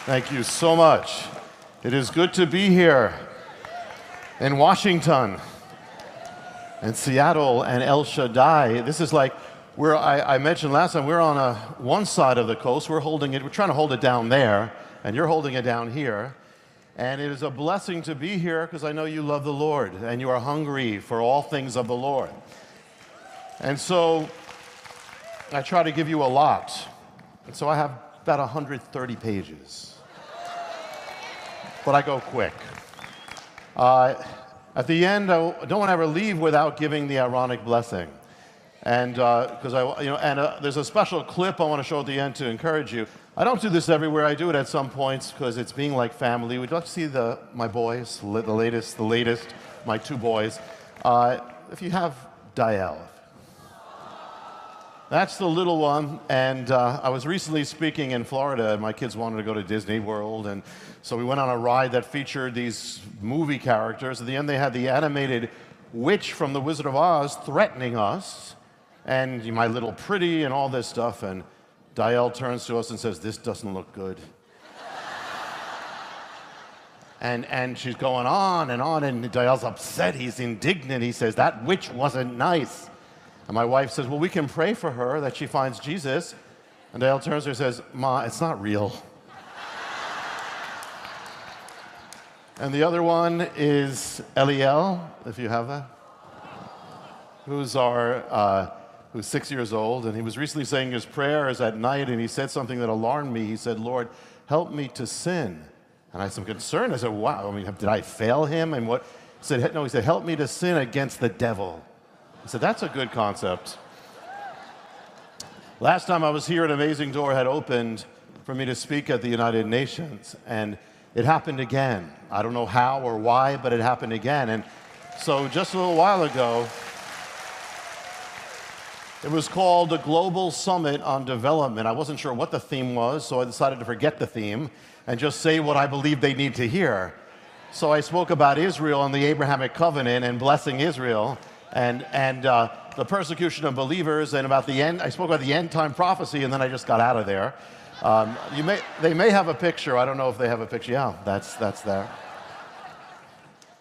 Thank you so much. It is good to be here in Washington and Seattle and El Shaddai. This is like where I mentioned last time, we're on one side of the coast. We're trying to hold it down there, and you're holding it down here. And it is a blessing to be here because I know you love the Lord and you are hungry for all things of the Lord. And so I try to give you a lot. And so I have about 130 pages. But I go quick. At the end, I don't want to ever leave without giving the ironic blessing. And there's a special clip I want to show at the end to encourage you. I don't do this everywhere. I do it at some points because it's being like family. Would you like to see my boys, the latest, my two boys? If you have Dial. That's the little one, and I was recently speaking in Florida, and my kids wanted to go to Disney World, and so we went on a ride that featured these movie characters. At the end, they had the animated witch from The Wizard of Oz threatening us, and my little pretty, and all this stuff, and Dial turns to us and says, "This doesn't look good." And she's going on, and Dial's upset, he's indignant, he says, "That witch wasn't nice." And my wife says, "Well, we can pray for her that she finds Jesus." And Dale turns to her and says, "Ma, it's not real." And the other one is Eliel, if you have that, who's 6 years old. And he was recently saying his prayers at night, and he said something that alarmed me. He said, "Lord, help me to sin." And I had some concern. I said, "Wow, did I fail him?" And what? He said, "No," he said, "Help me to sin against the devil." I said, "That's a good concept." Last time I was here, an amazing door had opened for me to speak at the United Nations, and it happened again. I don't know how or why, but it happened again. And so just a little while ago, it was called the Global Summit on Development. I wasn't sure what the theme was, so I decided to forget the theme and just say what I believe they need to hear. So I spoke about Israel and the Abrahamic covenant and blessing Israel. And the persecution of believers, and about the end. I spoke about the end time prophecy, and then I just got out of there. They may have a picture. I don't know if they have a picture. Yeah, that's there.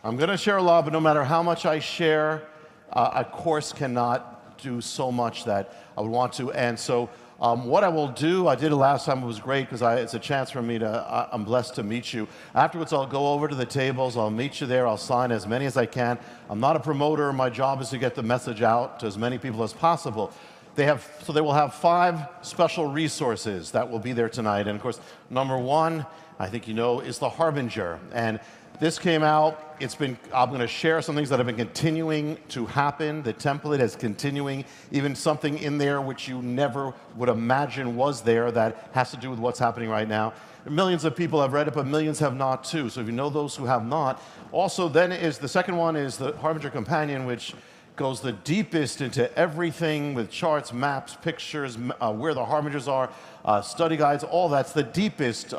I'm going to share a lot, but no matter how much I share, a course cannot do so much that I would want to. And so what I will do, I did it last time, it was great because it's a chance for me to, I'm blessed to meet you. Afterwards, I'll go over to the tables, I'll meet you there, I'll sign as many as I can. I'm not a promoter, my job is to get the message out to as many people as possible. They will have 5 special resources that will be there tonight. And of course, number 1, I think you know, is the Harbinger. And this came out, I'm going to share some things that have been continuing to happen. The template is continuing, even something in there which you never would imagine was there that has to do with what's happening right now. Millions of people have read it, but millions have not too. So if you know those who have not. Also, then the second one is the Harbinger Companion, which goes the deepest into everything with charts, maps, pictures, where the harbingers are, study guides, all that's the deepest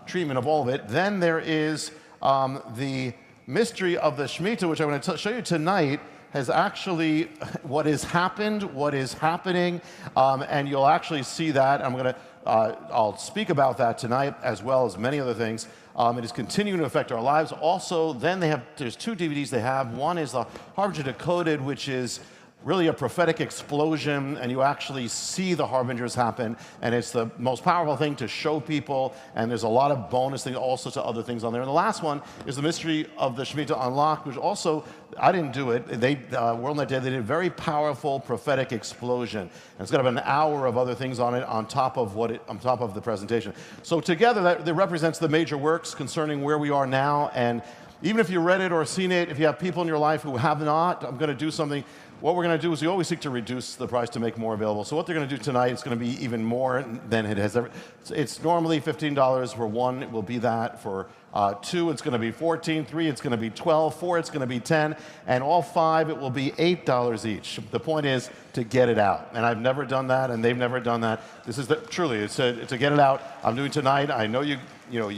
treatment of all of it. Then there is the mystery of the Shemitah, which I'm going to show you tonight, has actually what has happened, what is happening, and you'll actually see that. I'll speak about that tonight, as well as many other things. It is continuing to affect our lives. Also, then there's 2 DVDs they have. One is the Harbinger Decoded, which is really a prophetic explosion, and you actually see the harbingers happen, and it's the most powerful thing to show people, and there's a lot of bonus things, all sorts of other things on there. And the last one is the mystery of the Shemitah Unlocked, which also, I didn't do it, WorldNet did, they did a very powerful prophetic explosion. And it's got about an hour of other things on it on top of the presentation. So together, that represents the major works concerning where we are now, and even if you read it or seen it, if you have people in your life who have not, I'm going to do something. What we're going to do is we always seek to reduce the price to make more available. So what they're going to do tonight is going to be even more than it has ever. It's normally $15 for 1. It will be that for 2. It's going to be $14. 3. It's going to be $12. 4. It's going to be $10. And all 5, it will be $8 each. The point is to get it out. And I've never done that, and they've never done that. This is truly it's to get it out. I'm doing tonight. I know you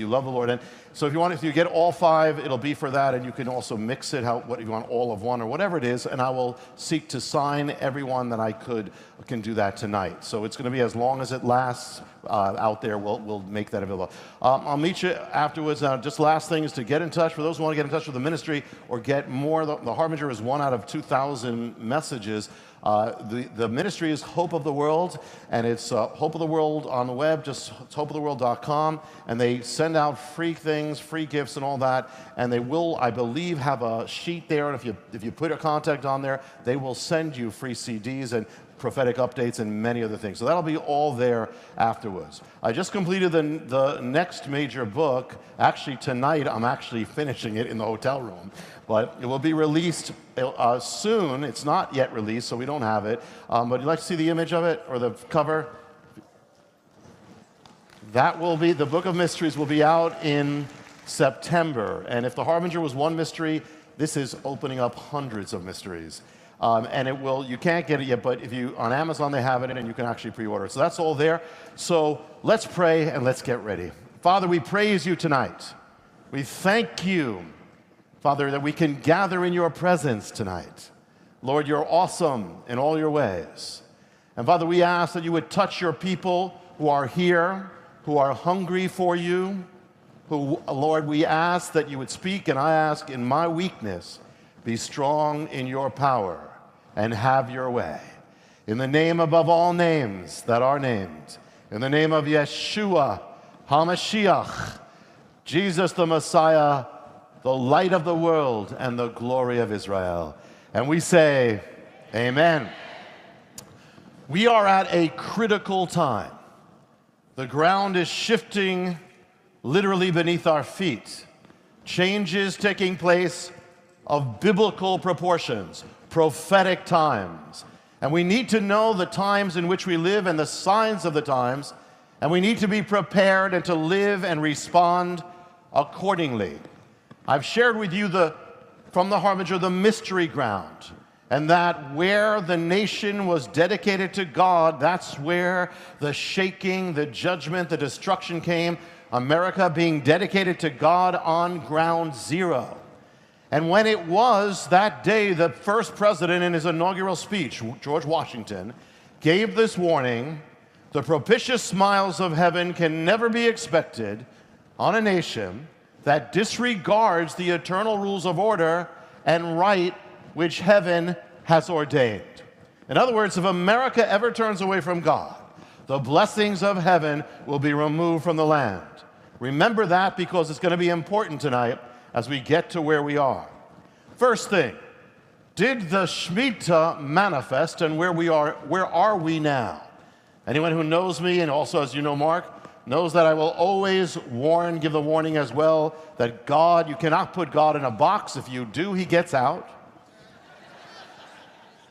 love the Lord, and so if you get all 5, it'll be for that, and you can also mix it what you want, all of 1 or whatever it is, and I will seek to sign everyone that I could can do that tonight. So it's going to be as long as it lasts out there. We'll make that available. I'll meet you afterwards. Just last thing is to get in touch. For those who want to get in touch with the ministry or get more, the Harbinger is 1 out of 2,000 messages. The ministry is Hope of the World, and it's Hope of the World on the web, just hopeoftheworld.com, and they send out free things, free gifts and all that, and they will, I believe, have a sheet there, and if you put a contact on there, they will send you free CDs and prophetic updates and many other things. So that'll be all there afterwards. I just completed the next major book. Actually, tonight I'm actually finishing it in the hotel room, but it will be released soon. It's not yet released, so we don't have it. But you'd like to see the image of it or the cover? That will be, the Book of Mysteries will be out in September. And if the Harbinger was one mystery, this is opening up hundreds of mysteries. And it will, you can't get it yet, but if you, on Amazon they have it and you can actually pre-order it. So that's all there. So let's pray and let's get ready. Father, we praise you tonight. We thank you, Father, that we can gather in your presence tonight. Lord, you're awesome in all your ways. And Father, we ask that you would touch your people who are here, who are hungry for you, who, Lord, we ask that you would speak, and I ask in my weakness, be strong in your power and have your way. In the name above all names that are named, in the name of Yeshua HaMashiach, Jesus the Messiah, the light of the world and the glory of Israel. And we say, amen. We are at a critical time. The ground is shifting literally beneath our feet. Changes taking place of biblical proportions, prophetic times. And we need to know the times in which we live and the signs of the times, and we need to be prepared and to live and respond accordingly. I've shared with you from the Harbinger the mystery ground, and that where the nation was dedicated to God, that's where the shaking, the judgment, the destruction came. America being dedicated to God on ground zero. And when it was that day, the first president in his inaugural speech, George Washington, gave this warning: the propitious smiles of heaven can never be expected on a nation that disregards the eternal rules of order and right which heaven has ordained. In other words, if America ever turns away from God, the blessings of heaven will be removed from the land. Remember that, because it's going to be important tonight as we get to where we are. First thing, did the Shemitah manifest, and where are we now? Anyone who knows me, and also as you know Mark, knows that I will always warn, give the warning as well, that God, you cannot put God in a box. If you do, he gets out.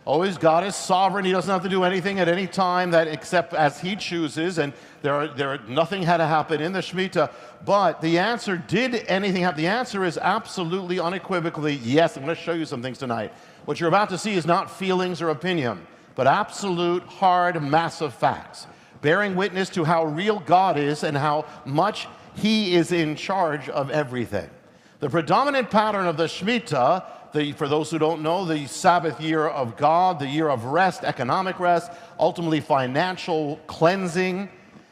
Always, God is sovereign. He doesn't have to do anything at any time that except as he chooses, and nothing had to happen in the Shemitah. But the answer, did anything happen? The answer is absolutely, unequivocally yes. I'm going to show you some things tonight. What you're about to see is not feelings or opinion, but absolute, hard, massive facts, bearing witness to how real God is and how much he is in charge of everything. The predominant pattern of the Shemitah, for those who don't know, the Sabbath year of God, the year of rest, economic rest, ultimately financial cleansing,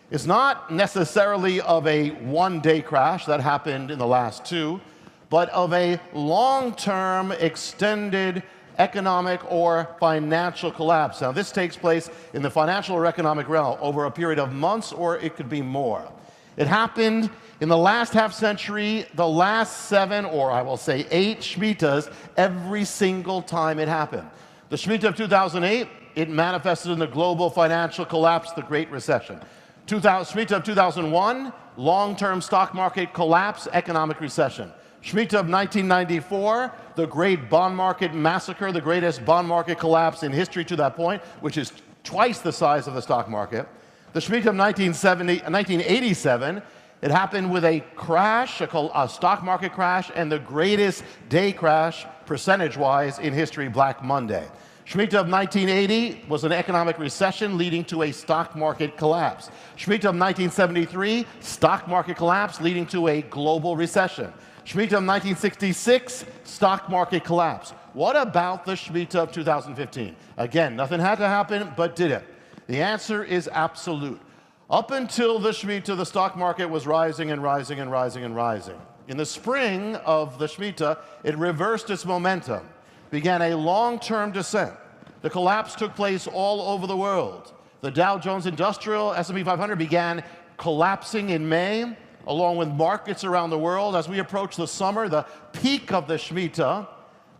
is not necessarily of a one-day crash that happened in the last two, but of a long-term, extended economic or financial collapse. Now, this takes place in the financial or economic realm over a period of months, or it could be more. It happened in the last half century, the last 7, or I will say 8 Shemitahs, every single time it happened. The Shemitah of 2008, it manifested in the global financial collapse, the Great Recession. Shemitah of 2001, long-term stock market collapse, economic recession. Shemitah of 1994, the great bond market massacre, the greatest bond market collapse in history to that point, which is twice the size of the stock market. The Shemitah of 1987, it happened with a crash, a stock market crash, and the greatest day crash, percentage-wise, in history, Black Monday. Shemitah of 1980 was an economic recession leading to a stock market collapse. Shemitah of 1973, stock market collapse leading to a global recession. Shemitah of 1966, stock market collapse. What about the Shemitah of 2015? Again, nothing had to happen, but did it? The answer is absolute. Up until the Shemitah, the stock market was rising and rising and rising and rising. In the spring of the Shemitah, it reversed its momentum, began a long-term descent. The collapse took place all over the world. The Dow Jones Industrial S&P 500 began collapsing in May, along with markets around the world. As we approach the summer, the peak of the Shemitah,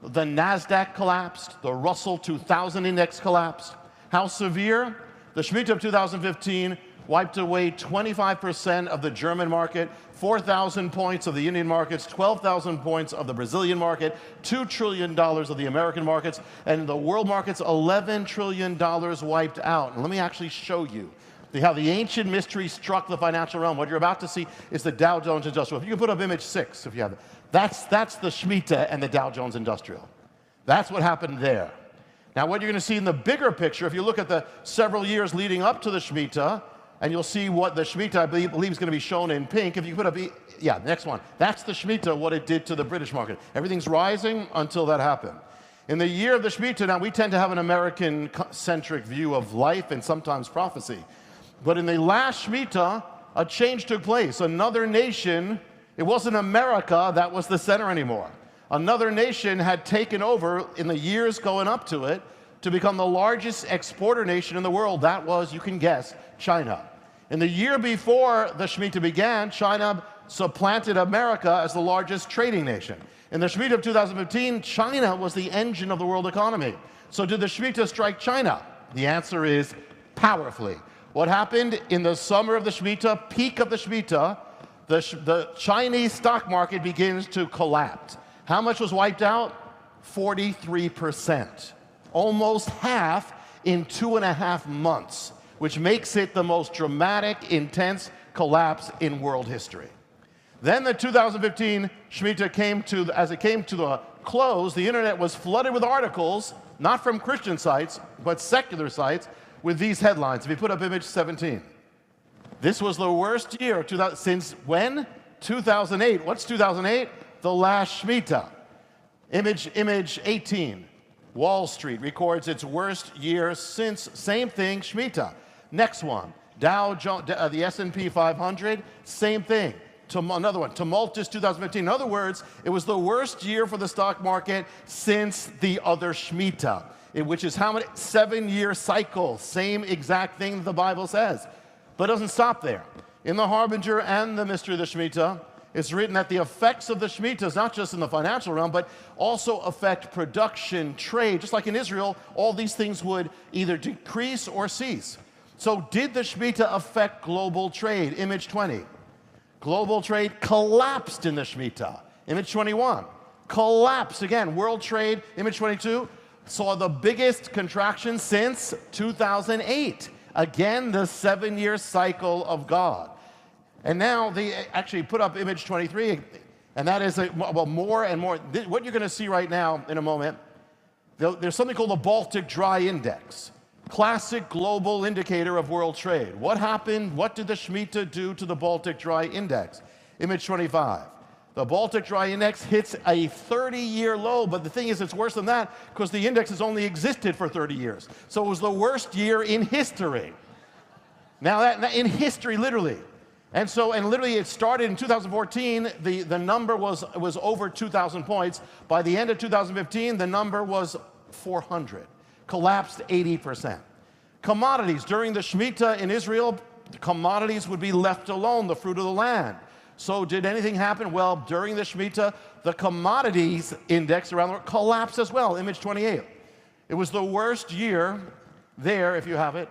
the NASDAQ collapsed, the Russell 2000 index collapsed. How severe? The Shemitah of 2015 wiped away 25% of the German market, 4,000 points of the Indian markets, 12,000 points of the Brazilian market, $2 trillion of the American markets, and the world markets, $11 trillion wiped out. And let me actually show you how the ancient mystery struck the financial realm. What you're about to see is the Dow Jones Industrial. If you can put up image 6, if you have it. That's the Shemitah and the Dow Jones Industrial. That's what happened there. Now, what you're going to see in the bigger picture, if you look at the several years leading up to the Shemitah, and you'll see what the Shemitah, I believe is going to be shown in pink. If you put up, yeah, next one. That's the Shemitah, what it did to the British market. Everything's rising until that happened. In the year of the Shemitah, now we tend to have an American-centric view of life and sometimes prophecy. But in the last Shemitah, a change took place. Another nation, it wasn't America that was the center anymore. Another nation had taken over in the years going up to it to become the largest exporter nation in the world. That was, you can guess, China. In the year before the Shemitah began, China supplanted America as the largest trading nation. In the Shemitah of 2015, China was the engine of the world economy. So did the Shemitah strike China? The answer is powerfully. What happened in the summer of the Shemitah, peak of the Shemitah, the Chinese stock market begins to collapse. How much was wiped out? 43%. Almost half in 2.5 months, which makes it the most dramatic, intense collapse in world history. Then the 2015 Shemitah as it came to the close, the internet was flooded with articles, not from Christian sites, but secular sites, with these headlines. If you put up image 17. This was the worst year since when? 2008. What's 2008? The last Shemitah. Image 18. Wall Street records its worst year since, same thing, Shemitah. Next one, the S&P 500, same thing. Another one, tumultuous 2015. In other words, it was the worst year for the stock market since the other Shemitah, which is how many? 7-year cycle, same exact thing the Bible says. But it doesn't stop there. In the Harbinger and the Mystery of the Shemitah, it's written that the effects of the Shemitah is not just in the financial realm, but also affect production, trade. Just like in Israel, all these things would either decrease or cease. So did the Shemitah affect global trade? Image 20. Global trade collapsed in the Shemitah. Image 21. Collapsed again. World trade, image 22, saw the biggest contraction since 2008. Again, the 7-year cycle of God. And now they actually put up image 23, and that is more and more. What you're going to see right now in a moment, there's something called the Baltic Dry Index, classic global indicator of world trade. What happened? What did the Shemitah do to the Baltic Dry Index? Image 25. The Baltic Dry Index hits a 30-year low, but the thing is, it's worse than that because the index has only existed for 30 years. So it was the worst year in history. Now, in history, literally. And literally it started in 2014, the number was over 2,000 points. By the end of 2015, the number was 400, collapsed 80%. Commodities, during the Shemitah in Israel, commodities would be left alone, the fruit of the land. So did anything happen? Well, during the Shemitah, the commodities index around the world collapsed as well, image 28. It was the worst year there, if you have it.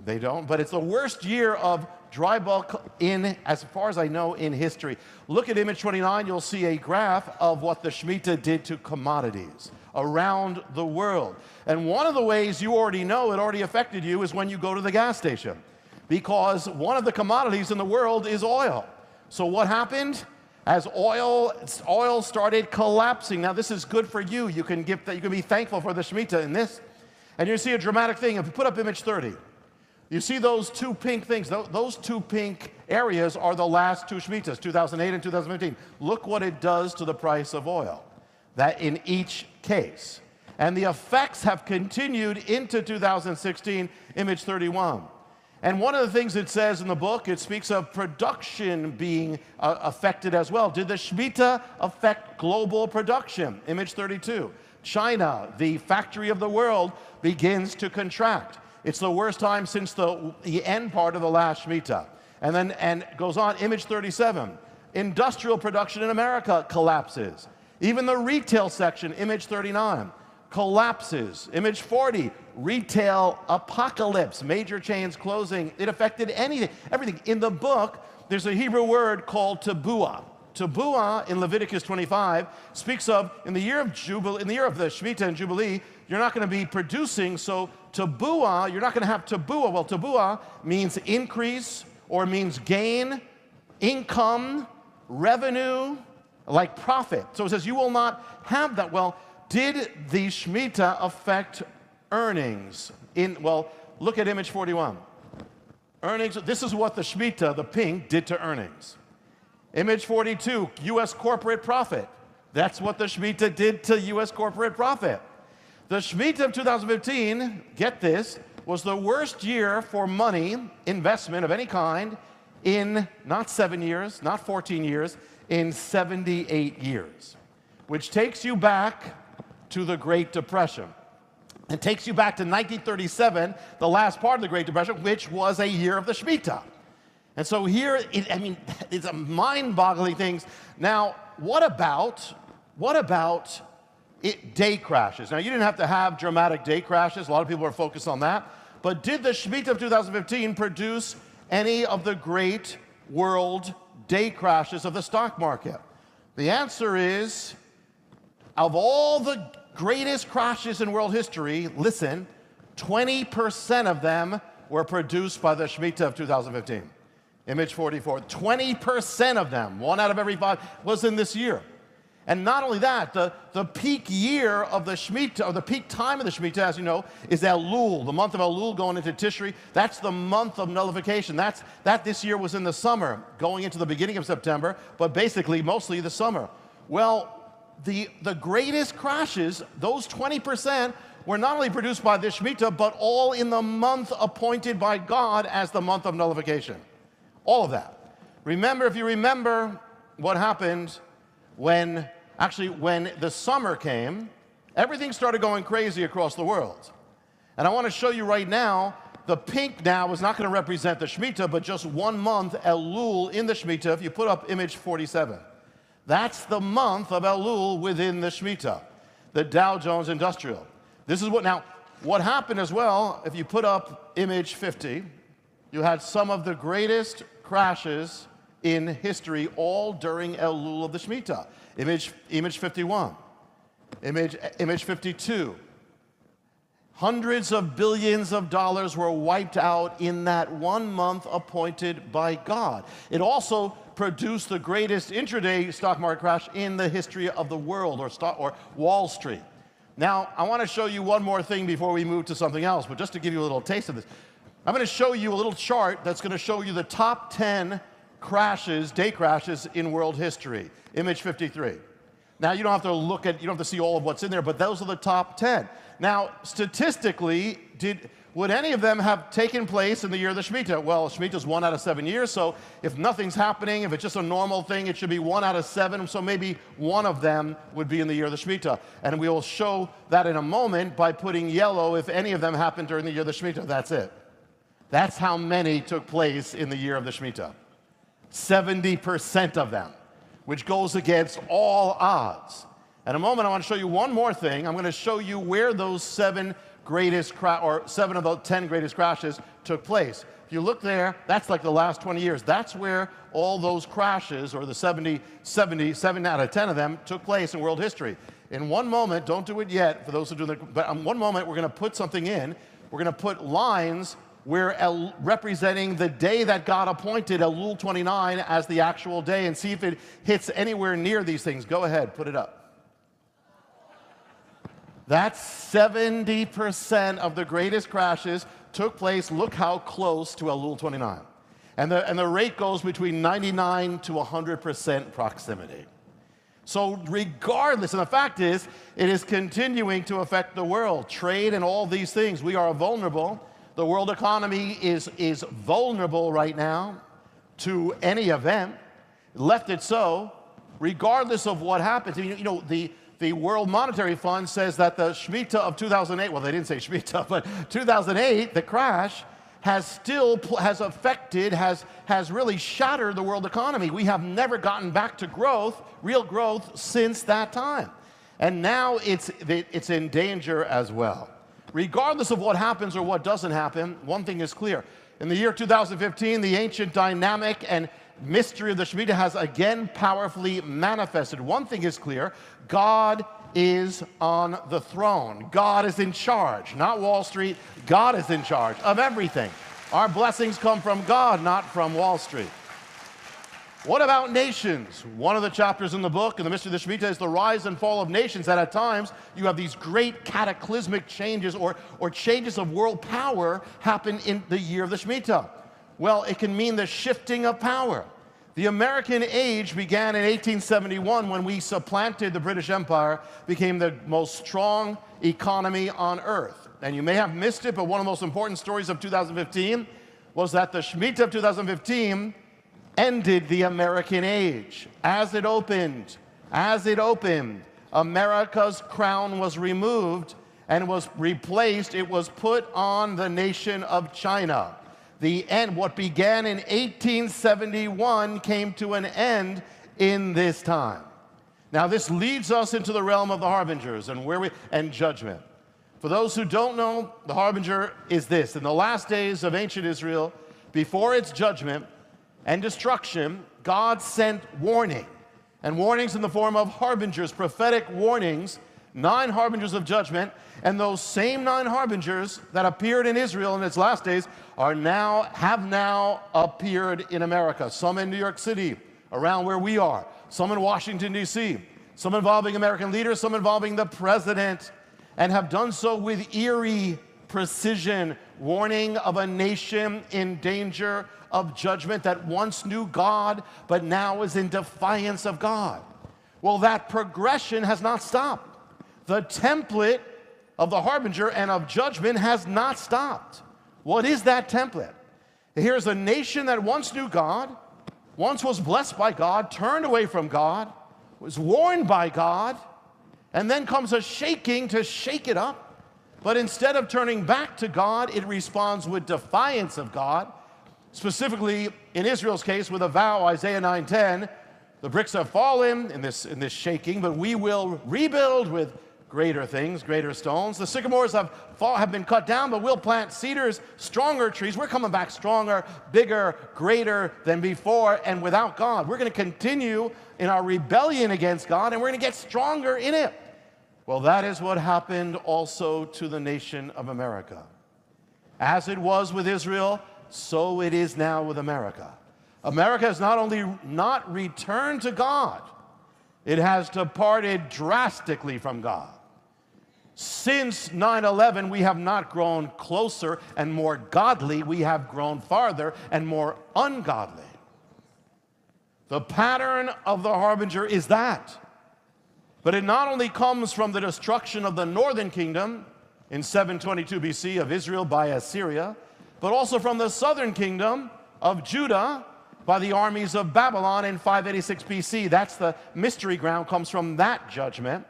They don't, but it's the worst year of dry bulk as far as I know, in history. Look at image 29, you'll see a graph of what the Shemitah did to commodities around the world. And one of the ways you already know it already affected you is when you go to the gas station, because one of the commodities in the world is oil. So what happened? As oil started collapsing. Now this is good for you. You can be thankful for the Shemitah in this. And you see a dramatic thing. If you put up image 30, you see those two pink things. Those two pink areas are the last two Shemitahs, 2008 and 2015. Look what it does to the price of oil. That in each case. And the effects have continued into 2016, image 31. And one of the things it says in the book, it speaks of production being affected as well. Did the Shemitah affect global production? Image 32. China, the factory of the world, begins to contract. It's the worst time since the end part of the last Shemitah. And goes on, image 37. Industrial production in America collapses. Even the retail section, image 39, collapses. Image 40, retail apocalypse, major chains closing. It affected everything. In the book, there's a Hebrew word called tabuah. Tabuah in Leviticus 25 speaks of in the year of the Shemitah and Jubilee, you're not going to be producing, so tabuah, you're not going to have tabuah. Well, tabuah means increase or means gain, income, revenue, like profit. So it says you will not have that. Well, did the Shemitah affect earnings? Well, look at image 41. Earnings, this is what the Shemitah, the pink, did to earnings. Image 42, U.S. corporate profit. That's what the Shemitah did to U.S. corporate profit. The Shemitah of 2015, get this, was the worst year for money, investment of any kind, in not 7 years, not 14 years, in 78 years, which takes you back to the Great Depression. It takes you back to 1937, the last part of the Great Depression, which was a year of the Shemitah. And so here, it's a mind-boggling thing. Now, what about day crashes? Now, you didn't have to have dramatic day crashes. A lot of people are focused on that. But did the Shemitah of 2015 produce any of the great world day crashes of the stock market? The answer is, of all the greatest crashes in world history, listen, 20% of them were produced by the Shemitah of 2015. Image 44, 20% of them, 1 out of every 5, was in this year. And not only that, the peak year of the Shemitah, or the peak time of the Shemitah, as you know, is Elul, the month of Elul going into Tishri. That's the month of nullification. That this year was in the summer, going into the beginning of September, but basically mostly the summer. Well, the greatest crashes, those 20%, were not only produced by the Shemitah, but all in the month appointed by God as the month of nullification. All of that. Remember, if you remember what happened when the summer came, everything started going crazy across the world. And I want to show you right now, the pink now is not going to represent the Shemitah, but just 1 month, Elul, in the Shemitah. If you put up image 47, that's the month of Elul within the Shemitah, the Dow Jones Industrial. This is what happened as well, if you put up image 50, you had some of the greatest crashes in history, all during Elul of the Shemitah. Image 51, image 52. Hundreds of billions of dollars were wiped out in that 1 month appointed by God. It also produced the greatest intraday stock market crash in the history of the world, or Wall Street. Now, I want to show you one more thing before we move to something else, but just to give you a little taste of this. I'm going to show you a little chart that's going to show you the top 10 crashes, day crashes in world history. Image 53. Now, you don't have to see all of what's in there, but those are the top 10. Now, statistically, would any of them have taken place in the year of the Shemitah? Well, Shemitah is 1 out of 7 years, so if nothing's happening, if it's just a normal thing, it should be 1 out of 7, so maybe one of them would be in the year of the Shemitah. And we will show that in a moment by putting yellow if any of them happened during the year of the Shemitah. That's it. That's how many took place in the year of the Shemitah. 70% of them, which goes against all odds. In a moment, I want to show you one more thing. I'm going to show you where those 7 of the 10 greatest crashes took place. If you look there, that's like the last 20 years. That's where all those crashes, or the 7 out of 10 of them, took place in world history. In one moment, don't do it yet, for those who do it, but in one moment, we're going to put something in. We're going to put lines representing the day that God appointed Elul 29 as the actual day, and see if it hits anywhere near these things. Go ahead, put it up. That's 70% of the greatest crashes took place. Look how close to Elul 29. And the rate goes between 99 to 100% proximity. So regardless, and the fact is, it is continuing to affect the world. Trade and all these things, we are vulnerable. The world economy is vulnerable right now to any event. Left it so, regardless of what happens. The World Monetary Fund says that the Shemitah of 2008, well, they didn't say Shemitah, but 2008, the crash, has really shattered the world economy. We have never gotten back to growth, real growth, since that time. And now it's in danger as well. Regardless of what happens or what doesn't happen, one thing is clear. In the year 2015, the ancient dynamic and mystery of the Shemitah has again powerfully manifested. One thing is clear: God is on the throne. God is in charge, not Wall Street. God is in charge of everything. Our blessings come from God, not from Wall Street. What about nations? One of the chapters in the book, in the mystery of the Shemitah, is the rise and fall of nations. That at times you have these great cataclysmic changes or changes of world power happen in the year of the Shemitah. Well, it can mean the shifting of power. The American age began in 1871 when we supplanted the British Empire, became the most strong economy on earth. And you may have missed it, but one of the most important stories of 2015 was that the Shemitah of 2015 ended the American age. As it opened, America's crown was removed and was replaced. It was put on the nation of China. The end, what began in 1871 came to an end in this time. Now this leads us into the realm of the harbingers and judgment. For those who don't know, the harbinger is this: in the last days of ancient Israel, before its judgment and destruction, God sent warning, and warnings in the form of harbingers, prophetic warnings, 9 harbingers of judgment. And those same 9 harbingers that appeared in Israel in its last days have now appeared in America. Some in New York City, around where we are. Some in Washington, D.C. Some involving American leaders, some involving the president, and have done so with eerie precision, warning of a nation in danger of judgment that once knew God, but now is in defiance of God. Well, that progression has not stopped. The template of the harbinger and of judgment has not stopped. What is that template? Here's a nation that once knew God, once was blessed by God, turned away from God, was warned by God, and then comes a shaking to shake it up. But instead of turning back to God, it responds with defiance of God. Specifically, in Israel's case, with a vow, Isaiah 9:10, the bricks have fallen in this shaking, but we will rebuild with greater things, greater stones. The sycamores have been cut down, but we'll plant cedars, stronger trees. We're coming back stronger, bigger, greater than before, and without God. We're going to continue in our rebellion against God, and we're going to get stronger in it. Well, that is what happened also to the nation of America. As it was with Israel, so it is now with America. America has not only not returned to God, it has departed drastically from God. Since 9/11, we have not grown closer and more godly. We have grown farther and more ungodly. The pattern of the harbinger is that. But it not only comes from the destruction of the northern kingdom in 722 BC of Israel by Assyria, but also from the southern kingdom of Judah by the armies of Babylon in 586 BC. That's the mystery ground, comes from that judgment.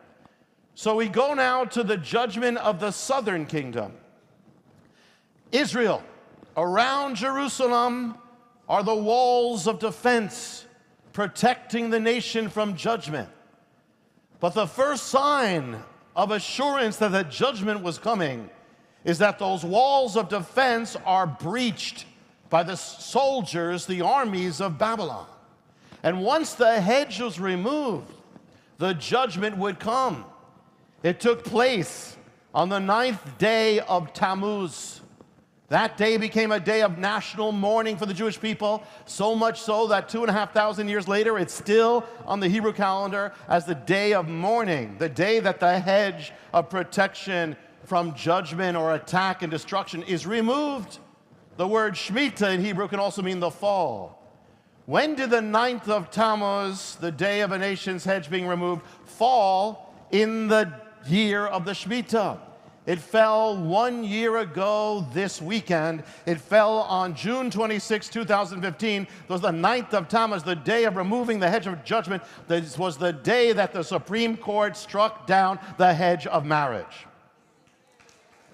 So we go now to the judgment of the southern kingdom. Israel, around Jerusalem are the walls of defense, protecting the nation from judgment. But the first sign of assurance that the judgment was coming is that those walls of defense are breached by the soldiers, the armies of Babylon. And once the hedge was removed, the judgment would come. It took place on the 9th day of Tammuz. That day became a day of national mourning for the Jewish people, so much so that 2,500 years later, it's still on the Hebrew calendar as the day of mourning, the day that the hedge of protection from judgment or attack and destruction is removed. The word Shemitah in Hebrew can also mean the fall. When did the 9th of Tammuz, the day of a nation's hedge being removed, fall in the year of the Shemitah? It fell 1 year ago this weekend. It fell on June 26, 2015. It was the 9th of Tammuz, the day of removing the hedge of judgment. This was the day that the Supreme Court struck down the hedge of marriage.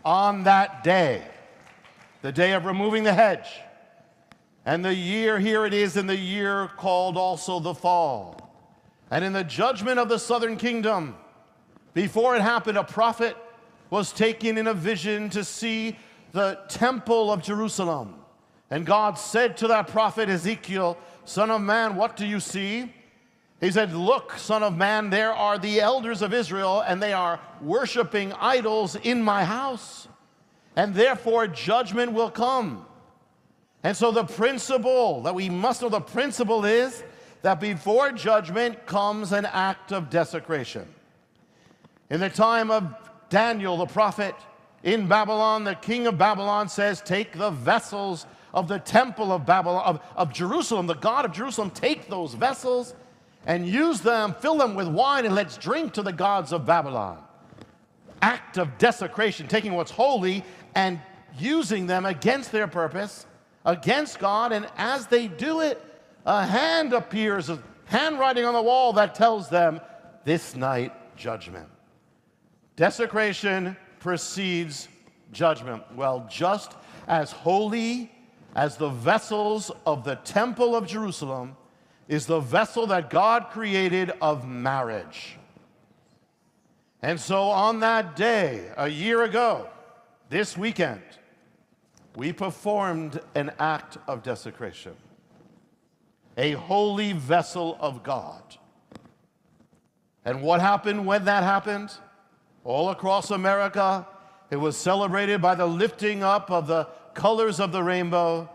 On that day, the day of removing the hedge, and the year, here it is in the year called also the fall. And in the judgment of the southern kingdom, before it happened, a prophet was taken in a vision to see the temple of Jerusalem. And God said to that prophet Ezekiel, "Son of man, what do you see?" He said, "Look, son of man, there are the elders of Israel, and they are worshiping idols in my house. And therefore judgment will come." And so the principle that we must know, the principle is that before judgment comes an act of desecration. In the time of Daniel the prophet in Babylon, the king of Babylon says, "Take the vessels of the temple of Babylon, of Jerusalem, the God of Jerusalem, take those vessels and use them, fill them with wine, and let's drink to the gods of Babylon." Act of desecration, taking what's holy and using them against their purpose, against God. And as they do it, a hand appears, a handwriting on the wall that tells them, "This night, judgment." Desecration precedes judgment. Well, just as holy as the vessels of the temple of Jerusalem is the vessel that God created of marriage. And so on that day, a year ago, this weekend, we performed an act of desecration. A holy vessel of God. And what happened when that happened? All across America, it was celebrated by the lifting up of the colors of the rainbow.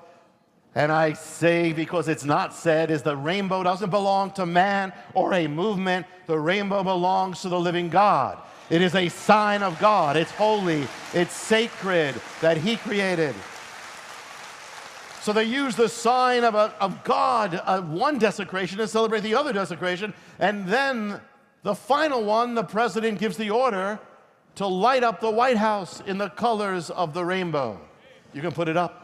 And I say, because it's not said, is the rainbow doesn't belong to man or a movement. The rainbow belongs to the living God. It is a sign of God. It's holy. It's sacred that He created. So they use the sign of God, one desecration, to celebrate the other desecration. And then the final one, the president gives the order to light up the White House in the colors of the rainbow. You can put it up.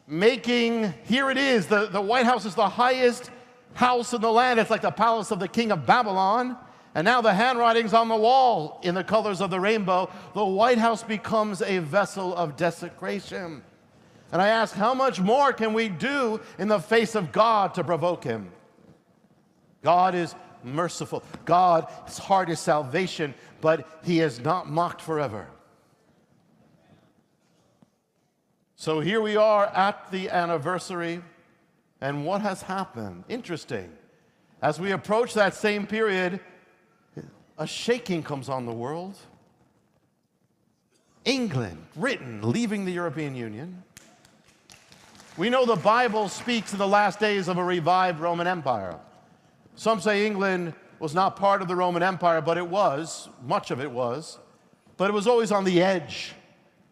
Here it is, the White House is the highest house in the land. It's like the palace of the king of Babylon. And now the handwriting's on the wall in the colors of the rainbow. The White House becomes a vessel of desecration. And I ask, how much more can we do in the face of God to provoke Him? God is merciful. God's heart is salvation, but He is not mocked forever. So here we are at the anniversary, and what has happened? Interesting. As we approach that same period, a shaking comes on the world. England, Britain, leaving the European Union. We know the Bible speaks in the last days of a revived Roman Empire. Some say England was not part of the Roman Empire, but it was. Much of it was. But it was always on the edge,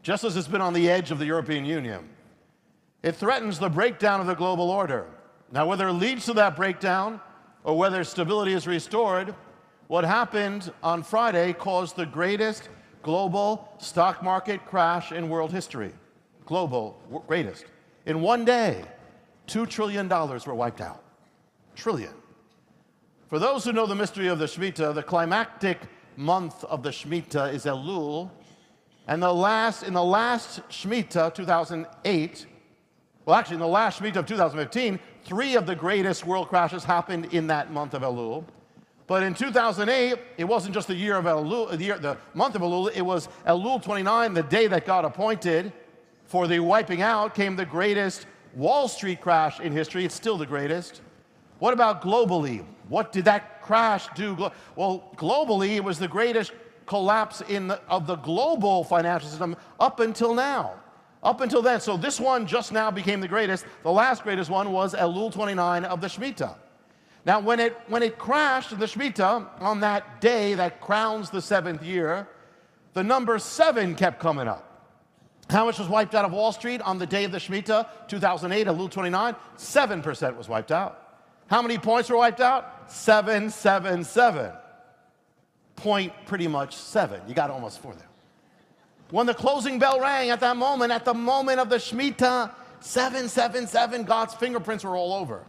just as it's been on the edge of the European Union. It threatens the breakdown of the global order. Now, whether it leads to that breakdown or whether stability is restored, what happened on Friday caused the greatest global stock market crash in world history. Global, greatest. In one day, $2 trillion were wiped out. Trillion. For those who know the mystery of the Shemitah, the climactic month of the Shemitah is Elul. And in the last Shemitah, 2008, well, actually, in the last Shemitah of 2015, 3 of the greatest world crashes happened in that month of Elul. But in 2008, it wasn't just the year of Elul, the month of Elul, it was Elul 29, the day that God appointed for the wiping out, came the greatest Wall Street crash in history. It's still the greatest. What about globally? What did that crash do? Well, globally, it was the greatest collapse of the global financial system up until now. Up until then. So this one just now became the greatest. The last greatest one was Elul 29 of the Shemitah. Now, when it crashed in the Shemitah, on that day that crowns the 7th year, the number 7 kept coming up. How much was wiped out of Wall Street on the day of the Shemitah, 2008, Elul 29? 7% was wiped out. How many points were wiped out? 777. Point pretty much 7. You got almost 4 there. When the closing bell rang at the moment of the Shemitah, 777, God's fingerprints were all over.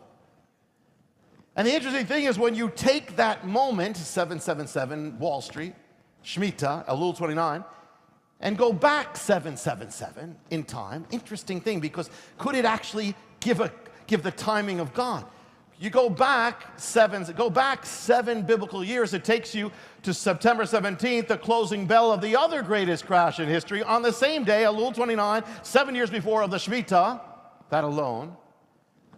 And the interesting thing is when you take that moment, 777, Wall Street, Shemitah, Elul 29, and go back 777 in time, interesting thing, because could it actually give the timing of God? You go back 7 biblical years, it takes you to September 17th, the closing bell of the other greatest crash in history, on the same day, Elul 29, 7 years before of the Shemitah, that alone.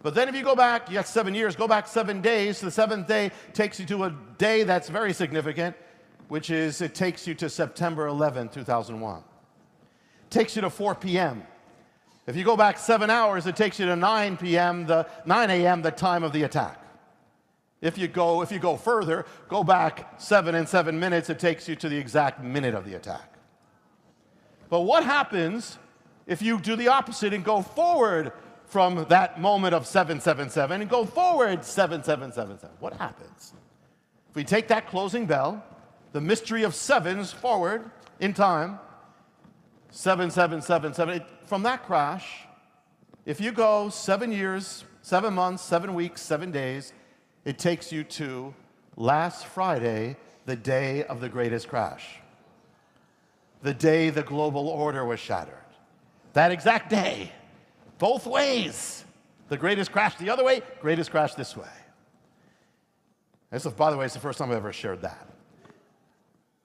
But then if you go back, you got 7 years, go back 7 days, the seventh day takes you to a day that's very significant, which is it takes you to September 11, 2001. It takes you to 4 p.m. If you go back 7 hours, it takes you to 9 p.m., 9 a.m., the time of the attack. If you go further, go back 7 and 7 minutes, it takes you to the exact minute of the attack. But what happens if you do the opposite and go forward from that moment of 777 and go forward 7777? What happens? If we take that closing bell, the mystery of sevens forward in time, 7777, from that crash, if you go 7 years, 7 months, 7 weeks, 7 days, it takes you to last Friday, the day of the greatest crash. The day the global order was shattered. That exact day, both ways. The greatest crash the other way, greatest crash this way. This, by the way, it's the first time I've ever shared that.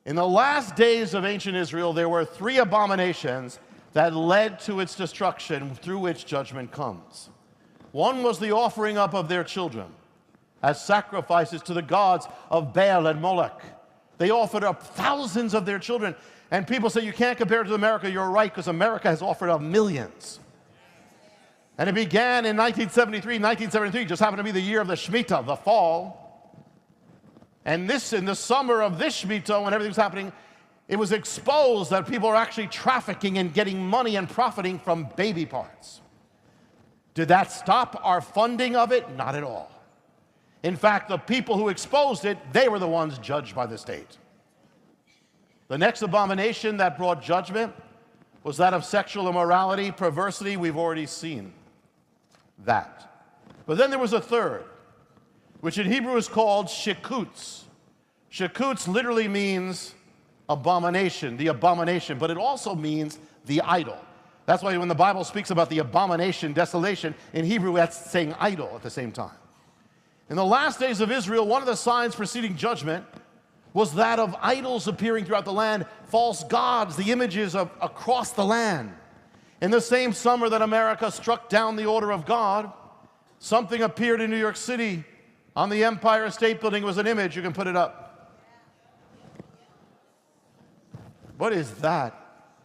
In the last days of ancient Israel, there were 3 abominations that led to its destruction, through which judgment comes. One was the offering up of their children as sacrifices to the gods of Baal and Moloch. They offered up thousands of their children. And people say, you can't compare it to America. You're right, because America has offered up millions. And it began in 1973. 1973 just happened to be the year of the Shemitah, the fall. And this, in the summer of this Shemitah, when everything was happening, it was exposed that people are actually trafficking and getting money and profiting from baby parts. Did that stop our funding of it? Not at all. In fact, the people who exposed it, they were the ones judged by the state. The next abomination that brought judgment was that of sexual immorality, perversity. We've already seen that. But then there was a third, which in Hebrew is called shikutz. Shikutz literally means abomination, the abomination, but it also means the idol. That's why when the Bible speaks about the abomination, desolation, in Hebrew that's saying idol at the same time. In the last days of Israel, one of the signs preceding judgment was that of idols appearing throughout the land, false gods, the images of across the land. In the same summer that America struck down the order of God, something appeared in New York City. On the Empire State Building was an image. You can put it up. What is that?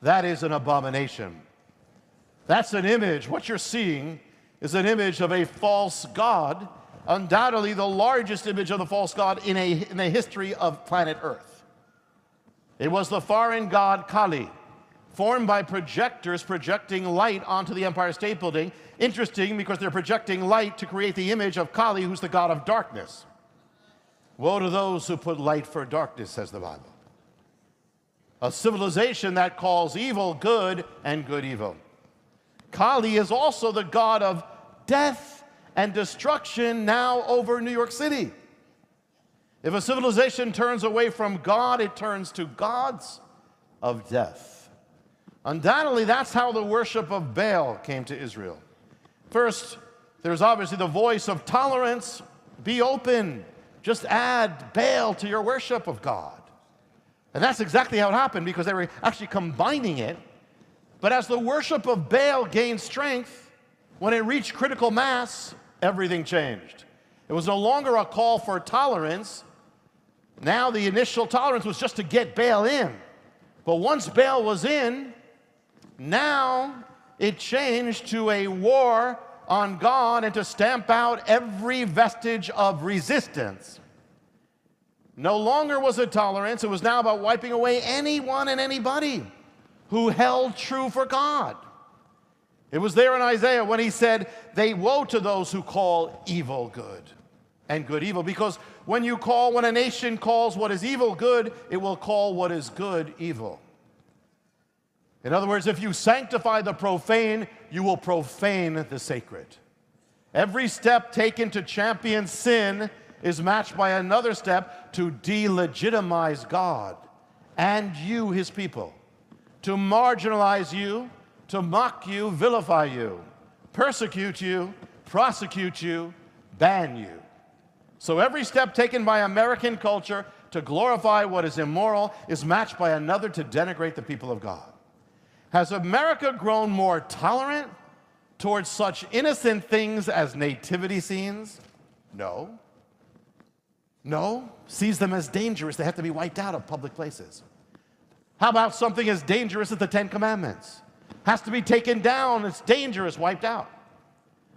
That is an abomination. That's an image. What you're seeing is an image of a false god, undoubtedly the largest image of the false god in the history of planet Earth. It was the foreign god Kali, formed by projectors projecting light onto the Empire State Building. Interesting, because they're projecting light to create the image of Kali, who's the god of darkness. Woe to those who put light for darkness, says the Bible. A civilization that calls evil good and good evil. Kali is also the god of death and destruction now over New York City. If a civilization turns away from God, it turns to gods of death. Undoubtedly, that's how the worship of Baal came to Israel. First, there's obviously the voice of tolerance. Be open. Just add Baal to your worship of God. And that's exactly how it happened, because they were actually combining it. But as the worship of Baal gained strength, when it reached critical mass, everything changed. It was no longer a call for tolerance. Now the initial tolerance was just to get Baal in. But once Baal was in, now it changed to a war on God and to stamp out every vestige of resistance. No longer was it tolerance. It was now about wiping away anyone and anybody who held true for God. It was there in Isaiah when he said, woe to those who call evil good and good evil. Because when a nation calls what is evil good, it will call what is good evil. In other words, if you sanctify the profane, you will profane the sacred. Every step taken to champion sin is matched by another step to delegitimize God and you, his people, to marginalize you, to mock you, vilify you, persecute you, prosecute you, ban you. So every step taken by American culture to glorify what is immoral is matched by another to denigrate the people of God. Has America grown more tolerant towards such innocent things as nativity scenes? No. No. Sees them as dangerous. They have to be wiped out of public places. How about something as dangerous as the Ten Commandments? Has to be taken down. It's dangerous, wiped out.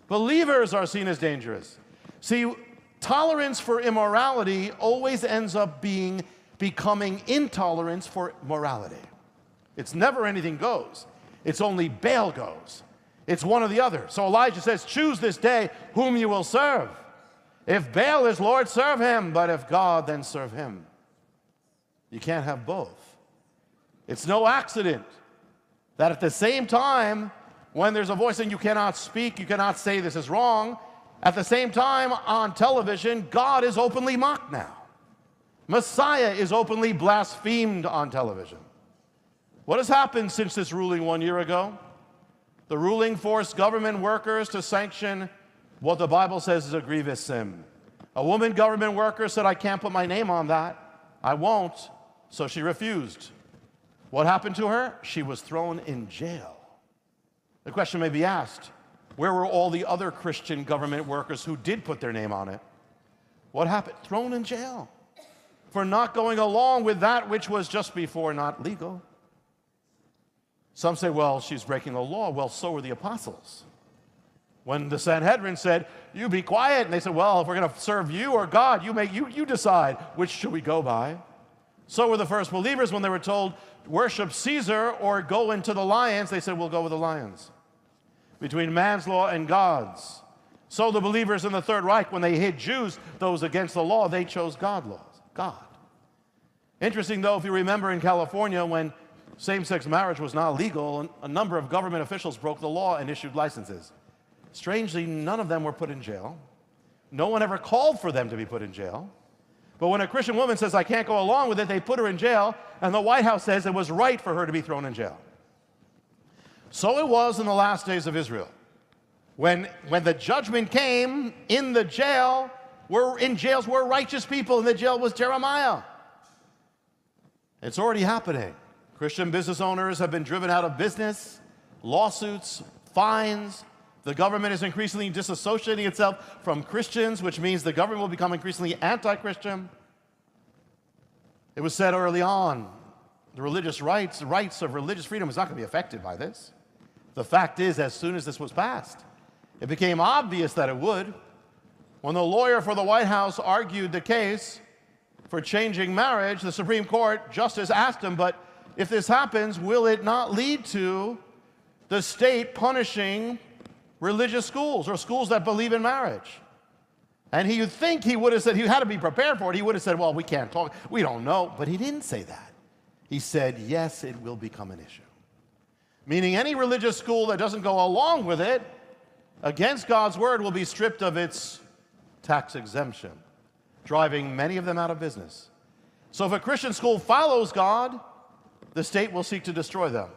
Believers are seen as dangerous. See, tolerance for immorality always ends up becoming intolerance for morality. It's never anything goes. It's only Baal goes. It's one or the other. So Elijah says, choose this day whom you will serve. If Baal is Lord, serve him. But if God, then serve him. You can't have both. It's no accident that at the same time, when there's a voice saying you cannot speak, you cannot say this is wrong, at the same time on television, God is openly mocked now. Messiah is openly blasphemed on television. What has happened since this ruling 1 year ago? The ruling forced government workers to sanction what the Bible says is a grievous sin. A woman government worker said, I can't put my name on that. I won't. So she refused. What happened to her? She was thrown in jail. The question may be asked, where were all the other Christian government workers who did put their name on it? What happened? Thrown in jail for not going along with that which was just before not legal. Some say, well, she's breaking the law. Well, so were the apostles. When the Sanhedrin said, you be quiet, and they said, well, if we're going to serve you or God, you decide which should we go by. So were the first believers when they were told, worship Caesar or go into the lions. They said, we'll go with the lions. Between man's law and God's. So the believers in the Third Reich, when they hid Jews, those against the law, they chose God laws. God. Interesting, though, if you remember in California, when same-sex marriage was not legal, a number of government officials broke the law and issued licenses. Strangely, none of them were put in jail. No one ever called for them to be put in jail. But when a Christian woman says, I can't go along with it, they put her in jail, and the White House says it was right for her to be thrown in jail. So it was in the last days of Israel. When the judgment came, in jails were righteous people, and the jail was Jeremiah. It's already happening. Christian business owners have been driven out of business, lawsuits, fines. The government is increasingly disassociating itself from Christians, which means the government will become increasingly anti-Christian. It was said early on, the rights of religious freedom is not going to be affected by this. The fact is, as soon as this was passed, it became obvious that it would. When the lawyer for the White House argued the case for changing marriage, the Supreme Court justice asked him, but if this happens, will it not lead to the state punishing religious schools or schools that believe in marriage? And you'd think he would have said, he had to be prepared for it. He would have said, well, we can't talk. We don't know. But he didn't say that. He said, yes, it will become an issue. Meaning any religious school that doesn't go along with it, against God's word, will be stripped of its tax exemption, driving many of them out of business. So if a Christian school follows God, the state will seek to destroy them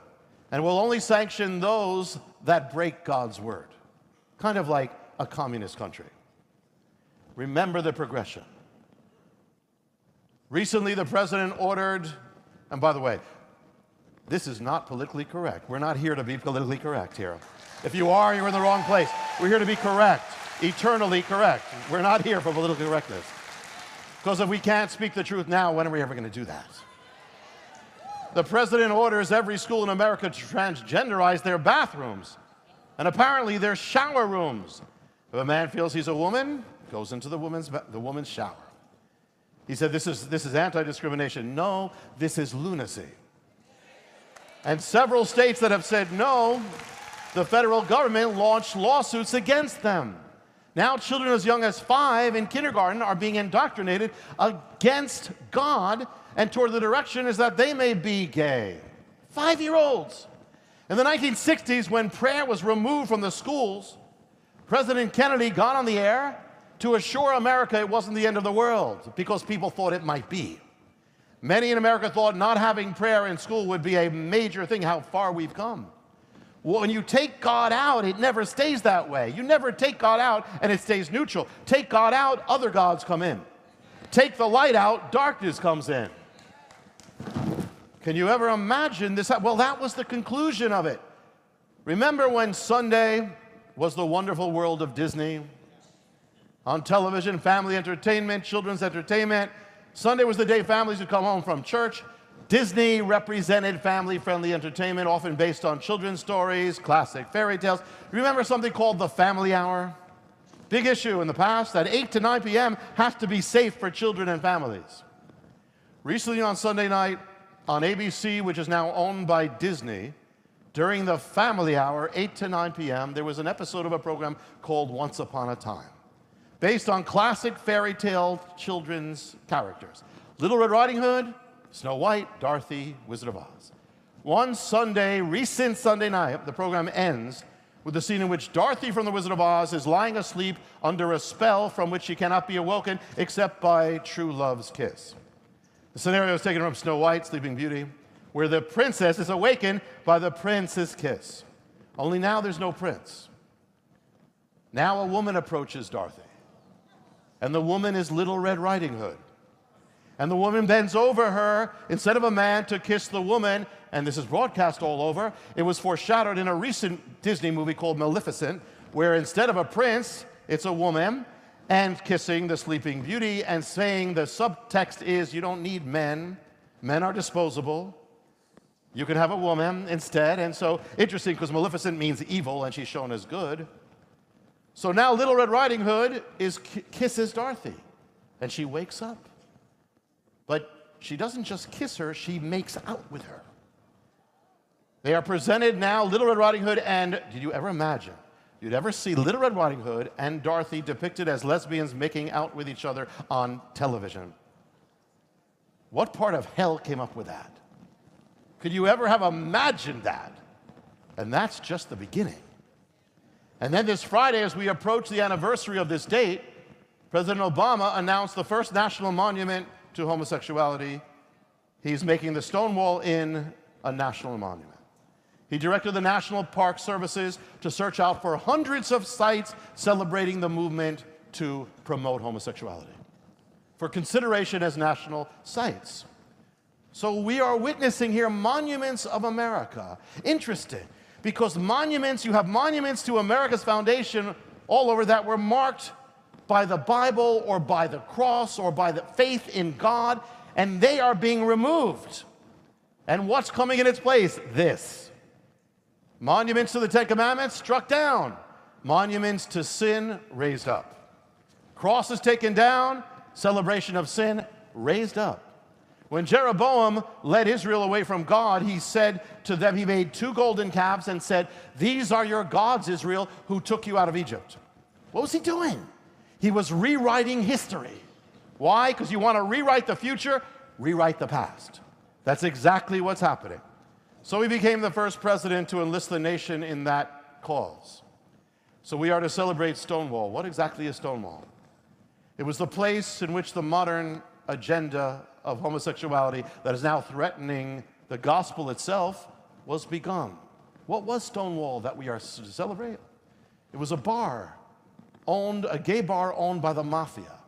and will only sanction those that break God's word, kind of like a communist country. Remember the progression. Recently, the president ordered, and by the way, this is not politically correct. We're not here to be politically correct here. If you are, you're in the wrong place. We're here to be correct, eternally correct. We're not here for political correctness. Because if we can't speak the truth now, when are we ever going to do that? The president orders every school in America to transgenderize their bathrooms and apparently their shower rooms. If a man feels he's a woman, goes into the woman's shower. He said, this is anti-discrimination. No, this is lunacy. And several states that have said no, the federal government launched lawsuits against them. Now children as young as 5 in kindergarten are being indoctrinated against God and toward the direction is that they may be gay. 5-year-olds. In the 1960s, when prayer was removed from the schools, President Kennedy got on the air to assure America it wasn't the end of the world because people thought it might be. Many in America thought not having prayer in school would be a major thing, how far we've come. When you take God out, it never stays that way. You never take God out and it stays neutral. Take God out, other gods come in. Take the light out, darkness comes in. Can you ever imagine this? Well, that was the conclusion of it. Remember when Sunday was the wonderful world of Disney? On television, family entertainment, children's entertainment. Sunday was the day families would come home from church. Disney represented family-friendly entertainment, often based on children's stories, classic fairy tales. Remember something called the family hour? Big issue in the past, that 8 to 9 p.m. has to be safe for children and families. Recently on Sunday night, on ABC, which is now owned by Disney, during the family hour, 8 to 9 p.m., there was an episode of a program called Once Upon a Time, based on classic fairy tale children's characters. Little Red Riding Hood, Snow White, Dorothy, Wizard of Oz. One Sunday, recent Sunday night, the program ends with the scene in which Dorothy from the Wizard of Oz is lying asleep under a spell from which she cannot be awoken except by true love's kiss. The scenario is taken from Snow White, Sleeping Beauty, where the princess is awakened by the prince's kiss. Only now there's no prince. Now a woman approaches Dorothy, and the woman is Little Red Riding Hood. And the woman bends over her instead of a man to kiss the woman, and this is broadcast all over. It was foreshadowed in a recent Disney movie called Maleficent, where instead of a prince, it's a woman, and kissing the Sleeping Beauty and saying the subtext is you don't need men. Men are disposable. You can have a woman instead. And so, interesting, because Maleficent means evil, and she's shown as good. So now Little Red Riding Hood kisses Dorothy, and she wakes up. But she doesn't just kiss her, she makes out with her. They are presented now, Little Red Riding Hood, and did you ever imagine, you'd ever see Little Red Riding Hood and Dorothy depicted as lesbians making out with each other on television? What part of hell came up with that? Could you ever have imagined that? And that's just the beginning. And then this Friday, as we approach the anniversary of this date, President Obama announced the first national monument to homosexuality. He's making the Stonewall Inn a national monument. He directed the National Park Services to search out for hundreds of sites celebrating the movement to promote homosexuality for consideration as national sites. So we are witnessing here monuments of America. Interesting, because you have monuments to America's foundation all over that were marked by the Bible or by the cross or by the faith in God, and they are being removed. And what's coming in its place? This. Monuments to the Ten Commandments struck down. Monuments to sin raised up. Crosses taken down. Celebration of sin raised up. When Jeroboam led Israel away from God, he said to them, he made 2 golden calves and said, "These are your gods, Israel, who took you out of Egypt." What was he doing? He was rewriting history. Why? Because you want to rewrite the future, rewrite the past. That's exactly what's happening. So he became the first president to enlist the nation in that cause. So we are to celebrate Stonewall. What exactly is Stonewall? It was the place in which the modern agenda of homosexuality that is now threatening the gospel itself was begun. What was Stonewall that we are to celebrate? It was a gay bar owned by the mafia,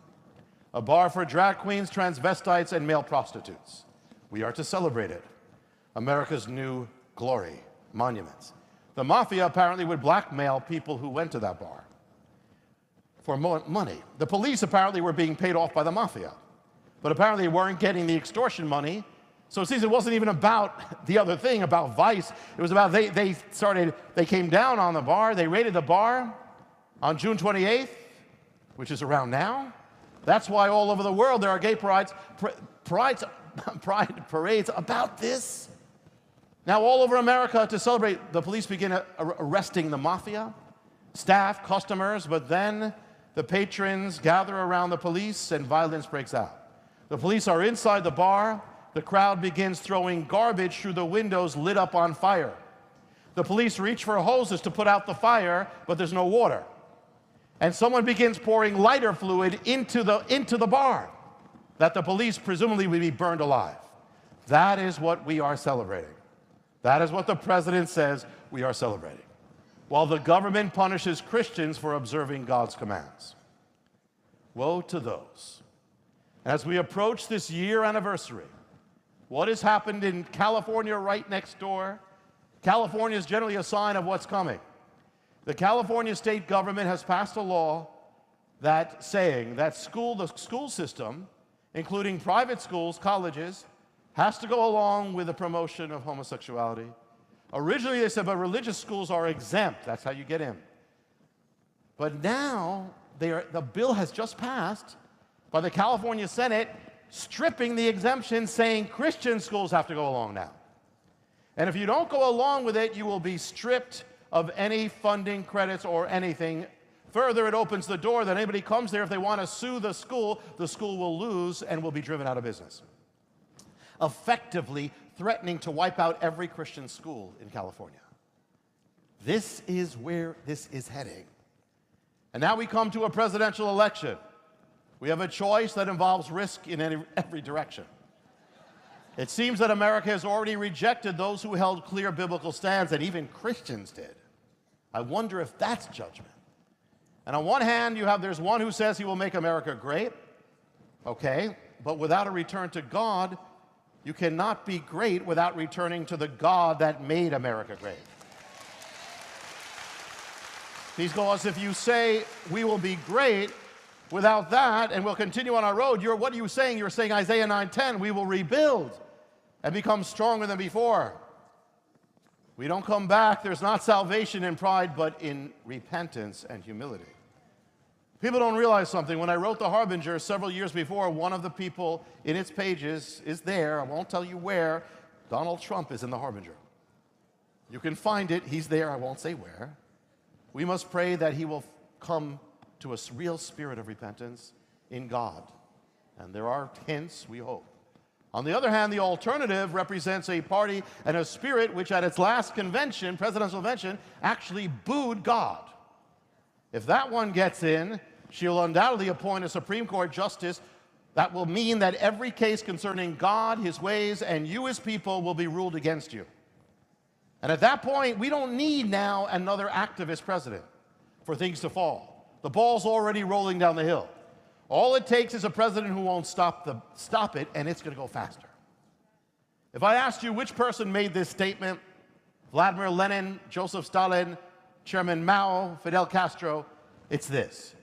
a bar for drag queens, transvestites, and male prostitutes. We are to celebrate it. America's new glory, monuments. The mafia apparently would blackmail people who went to that bar for money. The police apparently were being paid off by the mafia, but apparently weren't getting the extortion money. So it seems it wasn't even about the other thing, about vice. It was about they came down on the bar, they raided the bar on June 28th, which is around now. That's why all over the world there are gay pride parades about this. Now, all over America, to celebrate, the police begin arresting the mafia, staff, customers, but then the patrons gather around the police and violence breaks out. The police are inside the bar. The crowd begins throwing garbage through the windows lit up on fire. The police reach for hoses to put out the fire, but there's no water. And someone begins pouring lighter fluid into the bar that the police presumably would be burned alive. That is what we are celebrating. That is what the president says we are celebrating, while the government punishes Christians for observing God's commands. Woe to those. As we approach this year anniversary, what has happened in California right next door? California is generally a sign of what's coming. The California state government has passed a law that saying that the school system, including private schools, colleges, has to go along with the promotion of homosexuality. Originally, they said, but religious schools are exempt. That's how you get in. But now, the bill has just passed by the California Senate, stripping the exemption, saying Christian schools have to go along now. And if you don't go along with it, you will be stripped of any funding credits or anything. Further, it opens the door that anybody comes there, if they want to sue the school will lose and will be driven out of business, effectively threatening to wipe out every Christian school in California. This is where this is heading. And now we come to a presidential election. We have a choice that involves risk in every direction. It seems that America has already rejected those who held clear biblical stands, and even Christians did. I wonder if that's judgment. And on one hand, there's one who says he will make America great. Okay, but without a return to God, you cannot be great without returning to the God that made America great. Because if you say we will be great without that and we'll continue on our road, what are you saying? You're saying Isaiah 9:10, we will rebuild and become stronger than before. We don't come back. There's not salvation in pride, but in repentance and humility. People don't realize something. When I wrote The Harbinger several years before, one of the people in its pages is there. I won't tell you where. Donald Trump is in The Harbinger. You can find it. He's there. I won't say where. We must pray that he will come to a real spirit of repentance in God. And there are hints, we hope. On the other hand, the alternative represents a party and a spirit which at its last convention, presidential convention, actually booed God. If that one gets in, she'll undoubtedly appoint a Supreme Court justice that will mean that every case concerning God, his ways, and you as people will be ruled against you. And at that point, we don't need now another activist president for things to fall. The ball's already rolling down the hill. All it takes is a president who won't stop it, and it's going to go faster. If I asked you which person made this statement, Vladimir Lenin, Joseph Stalin, Chairman Mao, Fidel Castro, it's this: